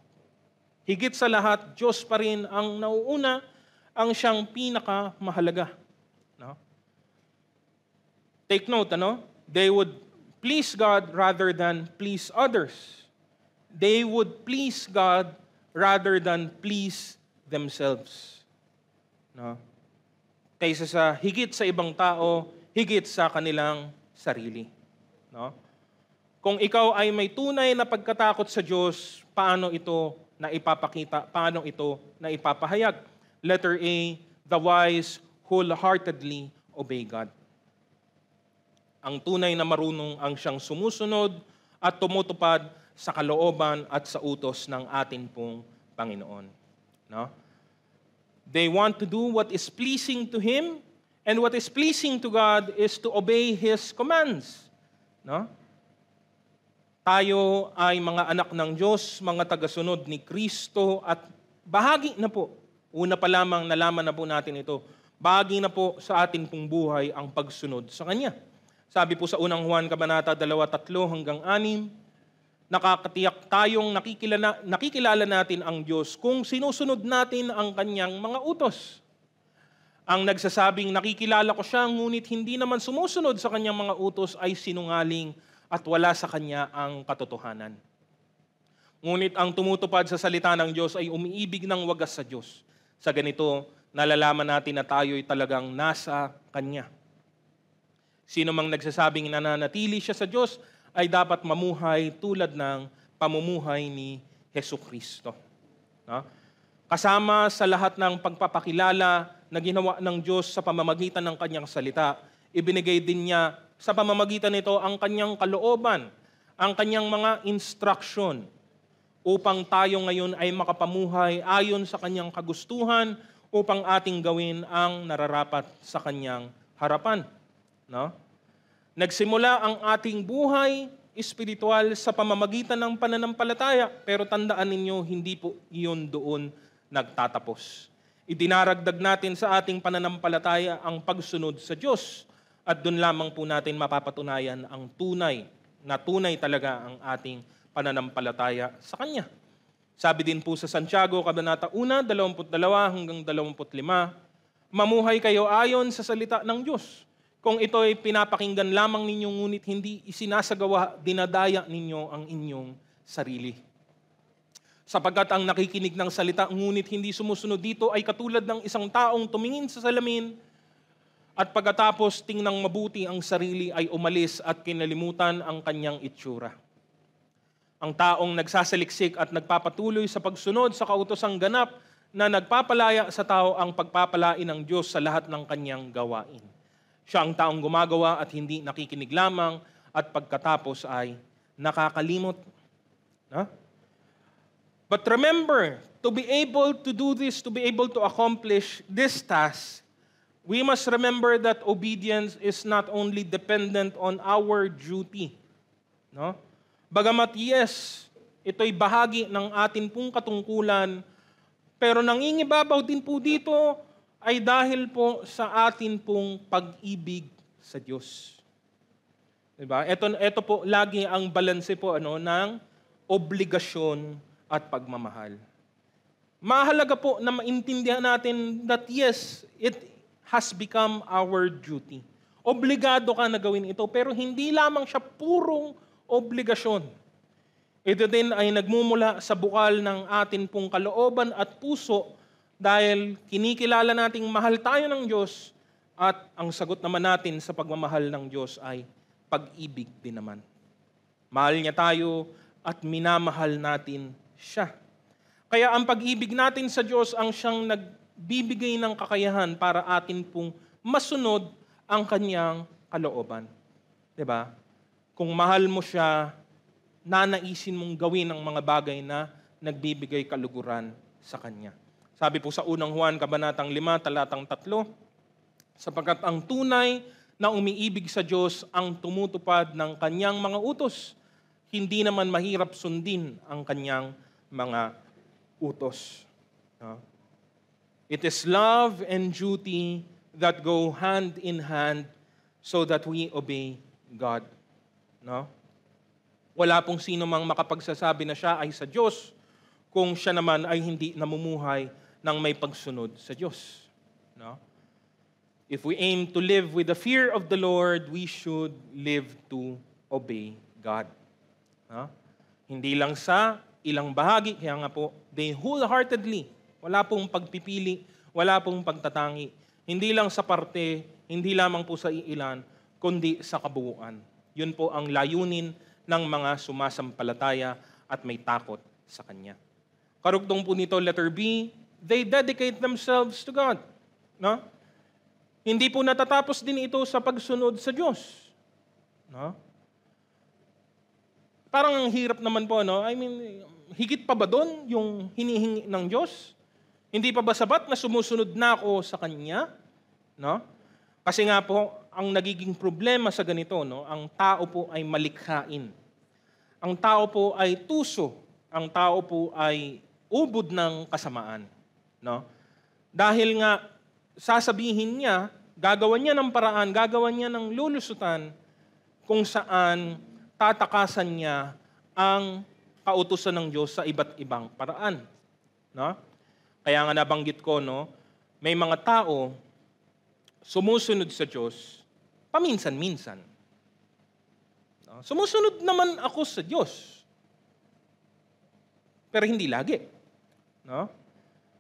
Higit sa lahat, Diyos pa rin ang nauuna, ang siyang pinakamahalaga. No? Take note, They would please God rather than please others. They would please God rather than please themselves. No? Kaysa sa higit sa ibang tao, higit sa kanilang sarili. No? Kung ikaw ay may tunay na pagkatakot sa Diyos, paano ito na ipapakita? Paano ito na ipapahayag? Letter A, the wise wholeheartedly obey God. Ang tunay na marunong ang siyang sumusunod at tumutupad sa kalooban at sa utos ng atin pong Panginoon. No? They want to do what is pleasing to Him, and what is pleasing to God is to obey His commands. No? Tayo ay mga anak ng Diyos, mga tagasunod ni Kristo, at bahagi na po, una pa lamang nalaman na po natin ito, bahagi na po sa atin pong buhay ang pagsunod sa Kanya. Sabi po sa unang Juan Kabanata 2:3 hanggang 6, nakakatiyak tayong nakikilala natin ang Diyos kung sinusunod natin ang Kanyang mga utos. Ang nagsasabing nakikilala ko siya, ngunit hindi naman sumusunod sa Kanyang mga utos ay sinungaling at wala sa Kanya ang katotohanan. Ngunit ang tumutupad sa salita ng Diyos ay umiibig ng wagas sa Diyos. Sa ganito, nalalaman natin na tayo'y talagang nasa Kanya. Sino mang nagsasabing nananatili siya sa Diyos ay dapat mamuhay tulad ng pamumuhay ni Jesucristo. No? Kasama sa lahat ng pagpapakilala na ginawa ng Diyos sa pamamagitan ng Kanyang salita, ibinigay din niya sa pamamagitan nito ang Kanyang kalooban, ang Kanyang mga instruction, upang tayo ngayon ay makapamuhay ayon sa Kanyang kagustuhan, upang ating gawin ang nararapat sa Kanyang harapan. No? Nagsimula ang ating buhay espiritual sa pamamagitan ng pananampalataya, pero tandaan ninyo, hindi po iyon doon nagtatapos. Idinaragdag natin sa ating pananampalataya ang pagsunod sa Diyos, at doon lamang po natin mapapatunayan ang tunay talaga ang ating pananampalataya sa Kanya. Sabi din po sa Santiago, Kabanata 1, 22 hanggang 25, mamuhay kayo ayon sa salita ng Diyos. Kung ito ay pinapakinggan lamang ninyo, ngunit hindi isinasagawa, dinadaya ninyo ang inyong sarili. Sapagkat ang nakikinig ng salita, ngunit hindi sumusunod dito, ay katulad ng isang taong tumingin sa salamin, at pagkatapos tingnang mabuti ang sarili ay umalis at kinalimutan ang kanyang itsura. Ang taong nagsasaliksik at nagpapatuloy sa pagsunod sa kautosang ganap na nagpapalaya sa tao ang pagpapalain ng Diyos sa lahat ng kanyang gawain. Siya ang taong gumagawa at hindi nakikinig lamang, at pagkatapos ay nakakalimot. No? But remember, to be able to do this, to be able to accomplish this task, we must remember that obedience is not only dependent on our duty. No? Bagamat yes, ito'y bahagi ng atin pong katungkulan, pero nangingibabaw din po dito ay dahil po sa atin pong pag-ibig sa Diyos. Diba? Ito po lagi ang balanse po ng obligasyon at pagmamahal. Mahalaga po na maintindihan natin that yes, it has become our duty. Obligado ka na gawin ito, pero hindi lamang siya purong obligasyon. Ito din ay nagmumula sa bukal ng atin pong kalooban at puso, dahil kinikilala nating mahal tayo ng Diyos, at ang sagot naman natin sa pagmamahal ng Diyos ay pag-ibig din naman. Mahal niya tayo at minamahal natin siya. Kaya ang pag-ibig natin sa Diyos ang siyang nagbibigay ng kakayahan para atin pong masunod ang kanyang kalooban. 'Di ba? Kung mahal mo siya, nanaisin mong gawin ang mga bagay na nagbibigay kaluguran sa kanya. Sabi po sa unang Juan, Kabanatang 5, talatang 3, sapagkat ang tunay na umiibig sa Diyos ang tumutupad ng kanyang mga utos, hindi naman mahirap sundin ang kanyang mga utos. It is love and duty that go hand in hand so that we obey God. No? Wala pong sino mang makapagsasabi na siya ay sa Diyos kung siya naman ay hindi namumuhay ng may pagsunod sa Diyos. No? If we aim to live with the fear of the Lord, we should live to obey God. No? Hindi lang sa ilang bahagi, kaya nga po, they wholeheartedly, wala pong pagpipili, wala pong pagtatangi. Hindi lang sa parte, hindi lamang po sa iilan, kundi sa kabuuan. Yun po ang layunin ng mga sumasampalataya at may takot sa Kanya. Karugtong po nito, letter B, they dedicate themselves to God. No? Hindi po natatapos din ito sa pagsunod sa Diyos. No? Parang ang hirap naman po, no? I mean, higit pa ba doon yung hinihingi ng Diyos? Hindi pa ba sapat na sumusunod na ako sa Kanya? No? Kasi nga po, ang nagiging problema sa ganito, no, ang tao po ay malikhain. Ang tao po ay tuso. Ang tao po ay ubod ng kasamaan. No? Dahil nga, sasabihin niya, gagawan niya ng paraan, gagawan niya ng lulusutan kung saan tatakasan niya ang kautusan ng Diyos sa iba't ibang paraan. No? Kaya nga nabanggit ko, no, may mga tao sumusunod sa Diyos paminsan-minsan. No? Sumusunod naman ako sa Diyos. Pero hindi lagi. No?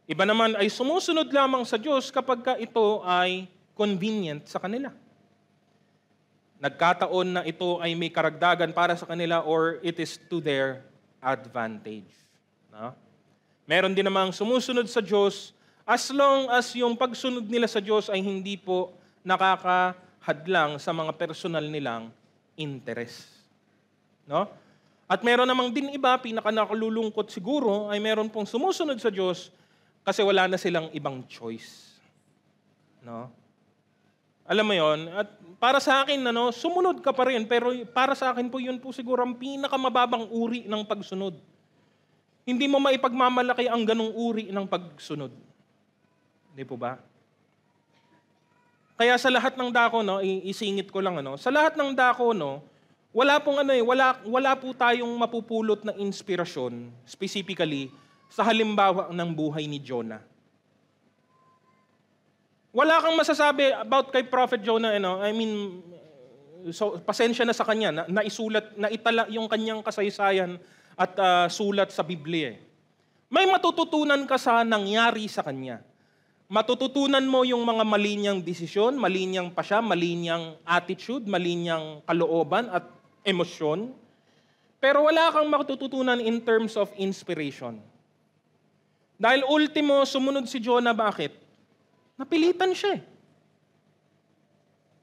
Iba naman ay sumusunod lamang sa Diyos kapag ka ito ay convenient sa kanila. Nagkataon na ito ay may karagdagan para sa kanila or it is to their advantage. No? Meron din namang sumusunod sa Diyos as long as yung pagsunod nila sa Diyos ay hindi po nakakahadlang sa mga personal nilang interest. No? At meron namang din iba, pinakanakalulungkot siguro, ay meron pong sumusunod sa Diyos kasi wala na silang ibang choice. No? Alam mo yon, at para sa akin, sumunod ka pa rin, pero para sa akin po yun po siguro ang pinakamababang uri ng pagsunod. Hindi mo maipagmamalaki ang ganong uri ng pagsunod. Hindi po ba? Kaya sa lahat ng dako, isingit ko lang, sa lahat ng dako, wala pong wala po tayong mapupulot na inspirasyon, specifically, sa halimbawa ng buhay ni Jonah. Wala kang masasabi about kay Prophet Jonah, so pasensya na sa kanya, naitala yung kanyang kasaysayan at sulat sa Biblia. May matututunan ka sa nangyari sa kanya. Matututunan mo yung mga mali niyang desisyon, mali niyang pasya, mali niyang attitude, mali niyang kalooban at emosyon. Pero wala kang matututunan in terms of inspiration. Dahil ultimo, sumunod si Jonah, bakit? Napilitan siya.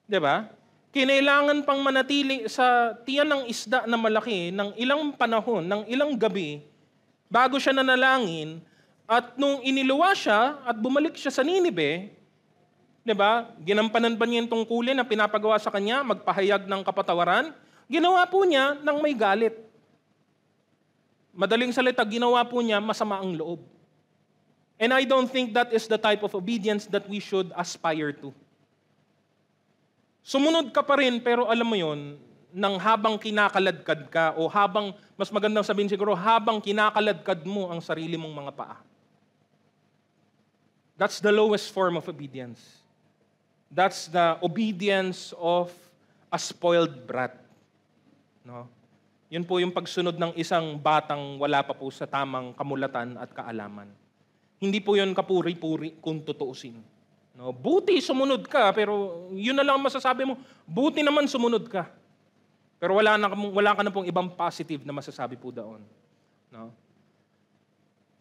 Diba? Kinailangan pang manatili sa tiyan ng isda na malaki ng ilang panahon, ng ilang gabi, bago siya nanalangin, at nung iniluwa siya at bumalik siya sa Ninibe, diba? Ginampanan ba niya yung tungkulin na pinapagawa sa kanya, magpahayag ng kapatawaran? Ginawa po niya ng may galit. Madaling salita, ginawa po niya masama ang loob. And I don't think that is the type of obedience that we should aspire to. Sumunod ka pa rin, pero alam mo yon, nang habang kinakaladkad ka, o habang, mas magandang sabihin siguro, habang kinakaladkad mo ang sarili mong mga paa. That's the lowest form of obedience. That's the obedience of a spoiled brat. No? Yun po yung pagsunod ng isang batang wala pa po sa tamang kamulatan at kaalaman. Hindi po yun kapuri-puri kung tutuusin. No? Buti sumunod ka, pero yun na lang masasabi mo, buti naman sumunod ka. Pero wala ka na pong ibang positive na masasabi po doon. No?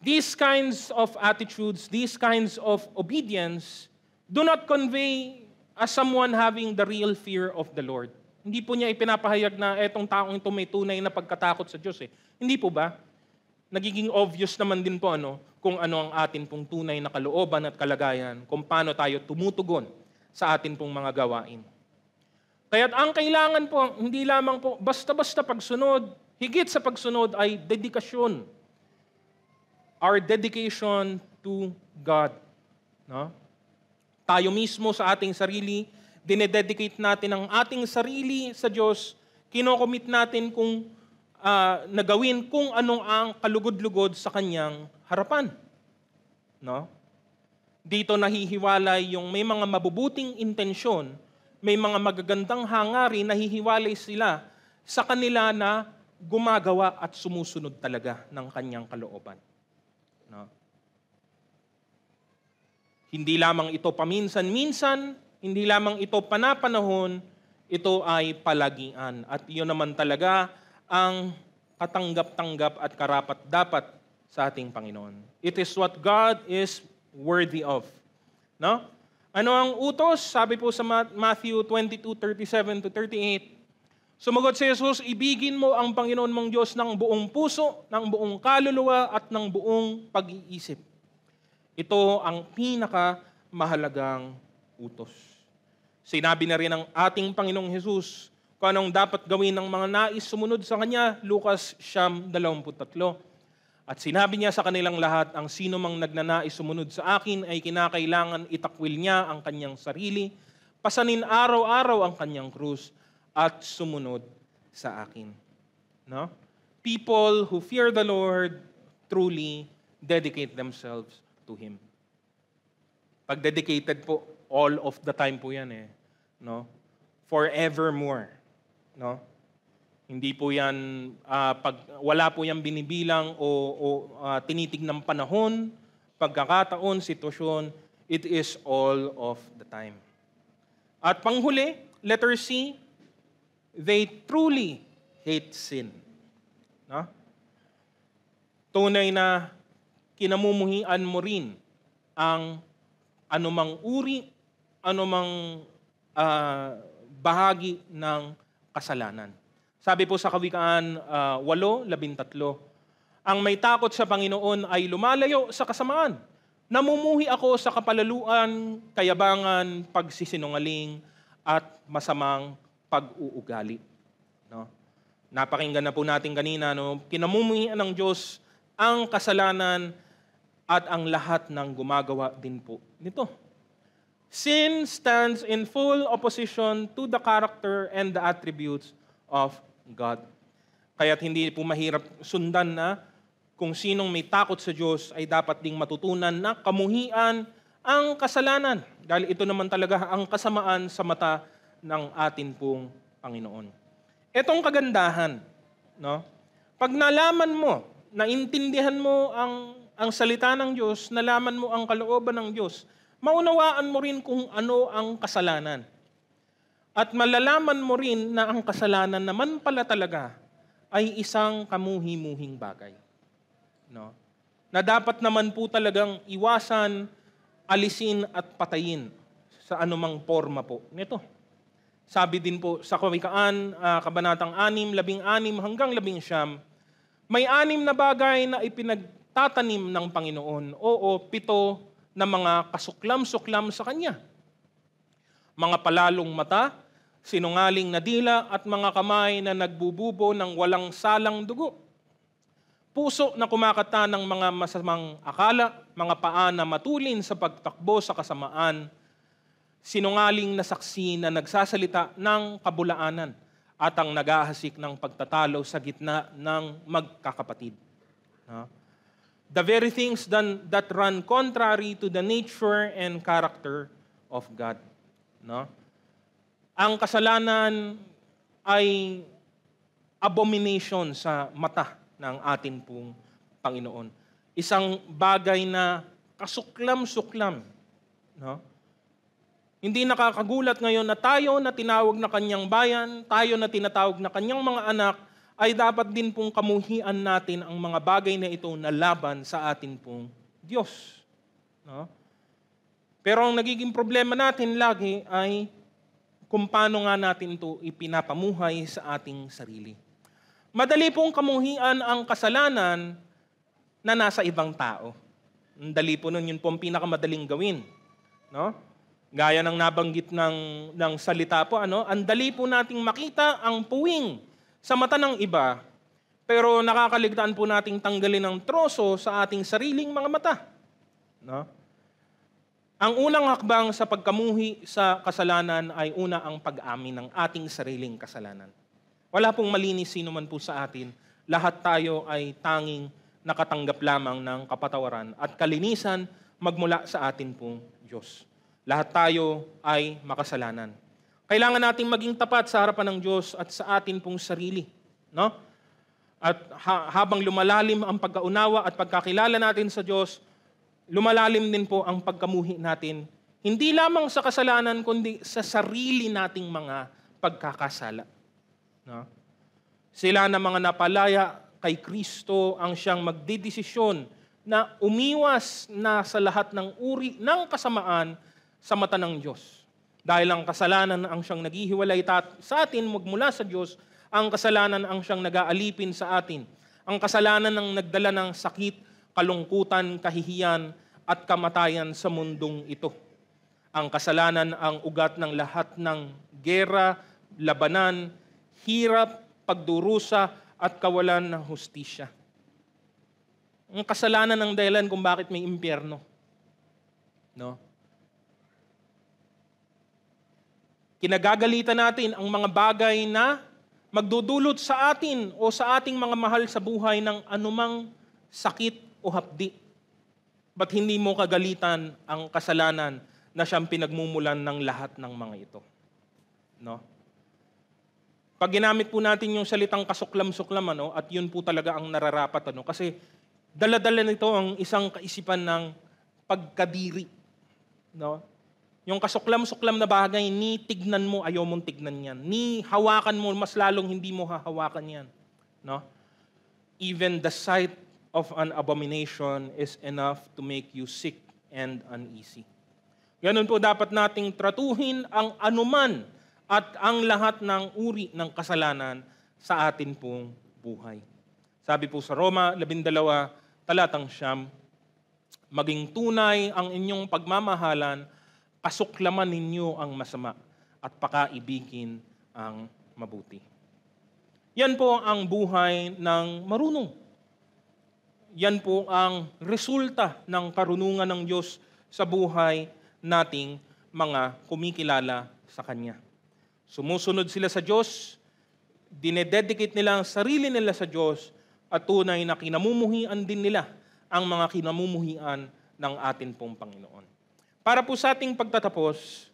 These kinds of attitudes, these kinds of obedience, do not convey as someone having the real fear of the Lord. Hindi po niya ipinapahayag na etong taong ito may tunay na pagkatakot sa Diyos. Hindi po ba? Nagiging obvious naman din po kung ano ang atin pong tunay na kalooban at kalagayan, kung paano tayo tumutugon sa atin pong mga gawain. Kaya't ang kailangan po, hindi lamang po basta-basta pagsunod, higit sa pagsunod ay dedikasyon. Our dedication to God. No? Tayo mismo sa ating sarili, dinededicate natin ang ating sarili sa Diyos kinocommit natin kung nagawin kung anong ang kalugod-lugod sa kanyang harapan. No? Dito nahihiwalay yung may mga mabubuting intensyon, may mga magagandang hangarin, nahihiwalay sila sa kanila na gumagawa at sumusunod talaga ng kanyang kalooban. No? Hindi lamang ito paminsan-minsan, hindi lamang ito panapanahon, ito ay palagian. At iyon naman talaga ang katanggap-tanggap at karapat-dapat sa ating Panginoon. It is what God is worthy of. No? Ano ang utos? Sabi po sa Matthew 22:37-38, sumagot si Jesus, ibigin mo ang Panginoon mong Diyos ng buong puso, ng buong kaluluwa at ng buong pag-iisip. Ito ang pinakamahalagang utos. Sinabi na rin ng ating Panginoong Jesus kung anong dapat gawin ng mga nais sumunod sa Kanya, Lucas 9:23. At sinabi niya sa kanilang lahat, ang sino mang nagnanais sumunod sa akin ay kinakailangan itakwil niya ang kanyang sarili, pasanin araw-araw ang kanyang krus, at sumunod sa akin. No? People who fear the Lord truly dedicate themselves to Him. Pag dedicated po, all of the time po yan eh. No? Forevermore. No? Hindi po yan, wala po yan binibilang o tinitig ng panahon, pagkakataon, sitwasyon. It is all of the time. At panghuli, letter C, they truly hate sin. No? Tunay na kinamumuhian mo rin ang anumang uri, anumang bahagi ng kasalanan. Sabi po sa Kawikaan 8:13, ang may takot sa Panginoon ay lumalayo sa kasamaan. Namumuhi ako sa kapalaluan, kayabangan, pagsisinungaling, at masamang pag-uugali. No? Napakinggan na po natin kanina, no? Kinamumuhian ng Diyos ang kasalanan at ang lahat ng gumagawa din po nito. Sin stands in full opposition to the character and the attributes of God. Kaya't hindi po mahirap sundan na kung sinong may takot sa Diyos ay dapat ding matutunan na kamuhian ang kasalanan. Dahil ito naman talaga ang kasamaan sa mata ng atin pong Panginoon. Itong kagandahan, no? Pag nalaman mo, naintindihan mo ang salita ng Diyos, nalaman mo ang kalooban ng Diyos, maunawaan mo rin kung ano ang kasalanan. At malalaman mo rin na ang kasalanan naman pala talaga ay isang kamuhi-muhing bagay. No? Na dapat naman po talagang iwasan, alisin at patayin sa anumang forma po nito. Sabi din po sa Kawikaan, Kabanatang 6, 16 hanggang 19, may 6 na bagay na ipinagtatanim ng Panginoon, oo, 7 na mga kasuklam-suklam sa Kanya. Mga palalong mata, sinungaling na dila, at mga kamay na nagbububo ng walang salang dugo. Puso na kumakata ng mga masamang akala, mga paa na matulin sa pagtakbo sa kasamaan, sinungaling na saksi na nagsasalita ng kabulaanan, at ang naghahasik ng pagtatalo sa gitna ng magkakapatid. The very things that run contrary to the nature and character of God. No? Ang kasalanan ay abomination sa mata ng atin pong Panginoon. Isang bagay na kasuklam-suklam. No? Hindi nakakagulat ngayon na tayo na tinawag na kanyang bayan, tayo na tinatawag na kanyang mga anak, ay dapat din pong kamuhian natin ang mga bagay na ito na laban sa atin pong Diyos. No? Pero ang nagiging problema natin lagi ay kung paano nga natin ito ipinapamuhay sa ating sarili. Madali pong kamuhian ang kasalanan na nasa ibang tao. Ang dali po nun, yun po ang pinakamadaling gawin. No? Gaya ng nabanggit ng salita po, ang dali po nating makita ang puwing sa mata ng iba, pero nakakaligtaan po nating tanggalin ang troso sa ating sariling mga mata. No? Ang unang hakbang sa pagkamuhi sa kasalanan ay una ang pag-amin ng ating sariling kasalanan. Wala pong malinis sino man po sa atin. Lahat tayo ay tanging nakatanggap lamang ng kapatawaran at kalinisan magmula sa atin pong Diyos. Lahat tayo ay makasalanan. Kailangan nating maging tapat sa harapan ng Diyos at sa atin pong sarili. No? At habang lumalalim ang pagkaunawa at pagkakilala natin sa Diyos, lumalalim din po ang pagkamuhi natin, hindi lamang sa kasalanan, kundi sa sarili nating mga pagkakasala. No? Sila na mga napalaya kay Kristo ang siyang magdedesisyon na umiwas na sa lahat ng uri ng kasamaan sa mata ng Diyos. Dahil ang kasalanan ang siyang naghihiwalay sa atin magmula sa Diyos, ang kasalanan ang siyang nag-aalipin sa atin. Ang kasalanan ang nagdala ng sakit, kalungkutan, kahihiyan, at kamatayan sa mundong ito. Ang kasalanan ang ugat ng lahat ng gera, labanan, hirap, pagdurusa, at kawalan ng hustisya. Ang kasalanan ang dahilan kung bakit may impyerno. No? Kinagagalitan natin ang mga bagay na magdudulot sa atin o sa ating mga mahal sa buhay ng anumang sakit o hapdi. Ba't hindi mo kagalitan ang kasalanan na siyang pinagmumulan ng lahat ng mga ito? No? Pag ginamit po natin yung salitang kasuklam-suklam, at yun po talaga ang nararapat, kasi dala-dala nito ang isang kaisipan ng pagkadiri. No? Yung kasuklam-suklam na bagay, ni tignan mo, ayaw mong tignan yan. Ni hawakan mo, mas lalong hindi mo hahawakan yan. No? Even the sight of an abomination is enough to make you sick and uneasy. Ganun po dapat nating tratuhin ang anuman at ang lahat ng uri ng kasalanan sa atin pong buhay. Sabi po sa Roma 12, talatang 9, maging tunay ang inyong pagmamahalan, kasuklaman ninyo ang masama at pakaibigin ang mabuti. Yan po ang buhay ng marunong. Yan po ang resulta ng karunungan ng Diyos sa buhay nating mga kumikilala sa Kanya. Sumusunod sila sa Diyos, dinededicate nila ang sarili nila sa Diyos at tunay na kinamumuhian din nila ang mga kinamumuhian ng atin pong Panginoon. Para po sa ating pagtatapos,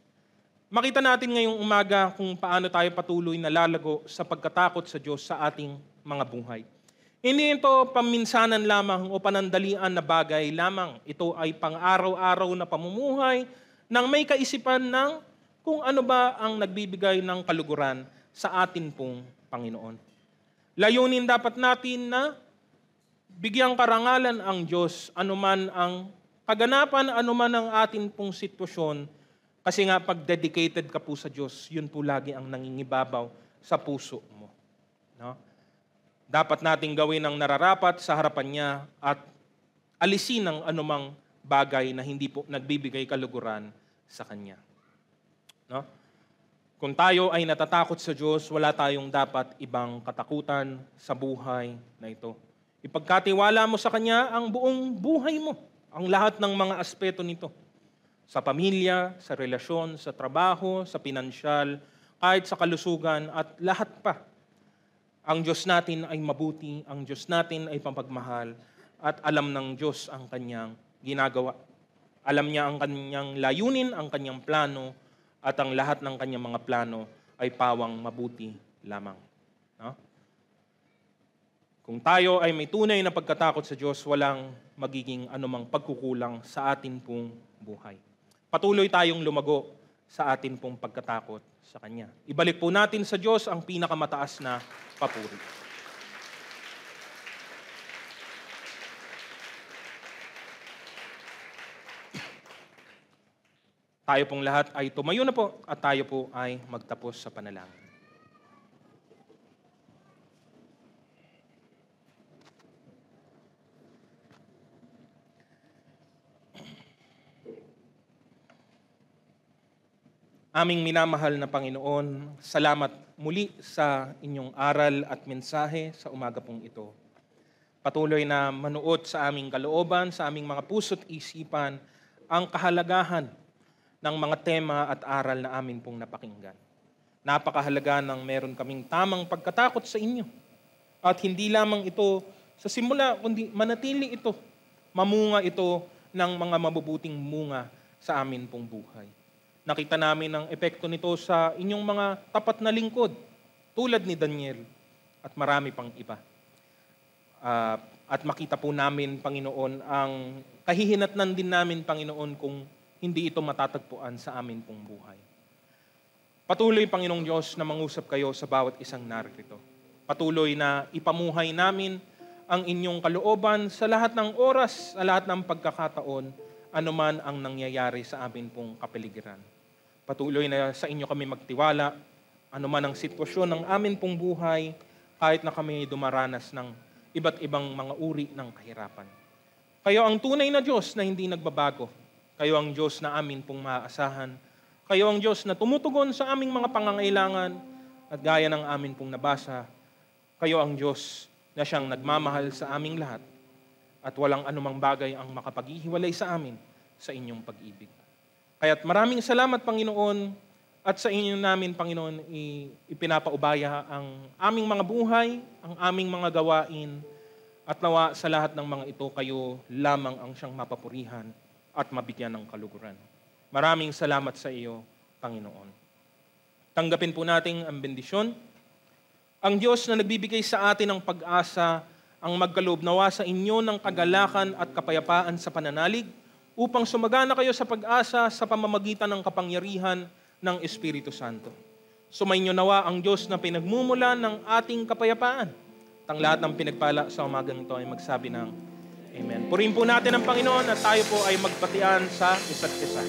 makita natin ngayong umaga kung paano tayo patuloy na lalago sa pagkatakot sa Diyos sa ating mga buhay. Hindi ito paminsanan lamang o panandalian na bagay lamang. Ito ay pang-araw-araw na pamumuhay nang may kaisipan ng kung ano ba ang nagbibigay ng kaluguran sa atin pong Panginoon. Layunin dapat natin na bigyang karangalan ang Diyos anuman ang kaganapan, anuman ang atin pong sitwasyon, kasi nga pag dedicated ka po sa Diyos, yun po lagi ang nangingibabaw sa puso mo. No? Dapat nating gawin ang nararapat sa harapan niya at alisin ang anumang bagay na hindi po nagbibigay kaluguran sa Kanya. No? Kung tayo ay natatakot sa Diyos, wala tayong dapat ibang katakutan sa buhay na ito. Ipagkatiwala mo sa Kanya ang buong buhay mo, ang lahat ng mga aspeto nito. Sa pamilya, sa relasyon, sa trabaho, sa pinansyal, kahit sa kalusugan at lahat pa. Ang Diyos natin ay mabuti, ang Diyos natin ay pagmamahal at alam ng Diyos ang Kanyang ginagawa. Alam niya ang Kanyang layunin, ang Kanyang plano, at ang lahat ng Kanyang mga plano ay pawang mabuti lamang. No? Kung tayo ay may tunay na pagkatakot sa Diyos, walang magiging anumang pagkukulang sa atin pong buhay. Patuloy tayong lumago sa atin pong pagkatakot sa Kanya. Ibalik po natin sa Diyos ang pinakamataas na papuri. Tayo pong lahat ay tumayo na po at tayo po ay magtapos sa panalangin. Aming minamahal na Panginoon, salamat muli sa inyong aral at mensahe sa umaga pong ito. Patuloy na manuot sa aming kalooban, sa aming mga puso't isipan, ang kahalagahan ng mga tema at aral na amin pong napakinggan. Napakahalaga ng meron kaming tamang pagkatakot sa inyo. At hindi lamang ito sa simula, kundi manatili ito. Mamunga ito ng mga mabubuting munga sa amin pong buhay. Nakita namin ang epekto nito sa inyong mga tapat na lingkod, tulad ni Daniel at marami pang iba. At makita po namin, Panginoon, ang kahihinatnan din namin, Panginoon, kung hindi ito matatagpuan sa amin pong buhay. Patuloy, Panginoong Diyos, na mangusap kayo sa bawat isang narito. Patuloy na ipamuhay namin ang inyong kalooban sa lahat ng oras, sa lahat ng pagkakataon, anuman ang nangyayari sa amin pong kapaligiran. Patuloy na sa inyo kami magtiwala, anuman ang sitwasyon ng amin pong buhay, kahit na kami dumaranas ng iba't ibang mga uri ng kahirapan. Kayo ang tunay na Diyos na hindi nagbabago. Kayo ang Diyos na amin pong maaasahan. Kayo ang Diyos na tumutugon sa aming mga pangangailangan at gaya ng amin pong nabasa, kayo ang Diyos na siyang nagmamahal sa aming lahat at walang anumang bagay ang makapaghihiwalay sa amin sa inyong pag-ibig. Kaya't maraming salamat, Panginoon, at sa inyo namin, Panginoon, ipinapaubaya ang aming mga buhay, ang aming mga gawain, at nawa sa lahat ng mga ito kayo lamang ang siyang mapapurihan at mabigyan ng kaluguran. Maraming salamat sa iyo, Panginoon. Tanggapin po natin ang bendisyon. Ang Diyos na nagbibigay sa atin ng pag-asa ang magkaloob nawa sa inyo ng kagalakan at kapayapaan sa pananalig upang sumagana kayo sa pag-asa sa pamamagitan ng kapangyarihan ng Espiritu Santo. Sumainyo nawa ang Diyos na pinagmumula ng ating kapayapaan. Ang lahat ng pinagpala sa umagang ito ay magsabi ng Amen. Purihin po natin ang Panginoon at tayo po ay magbatian sa isa't isa.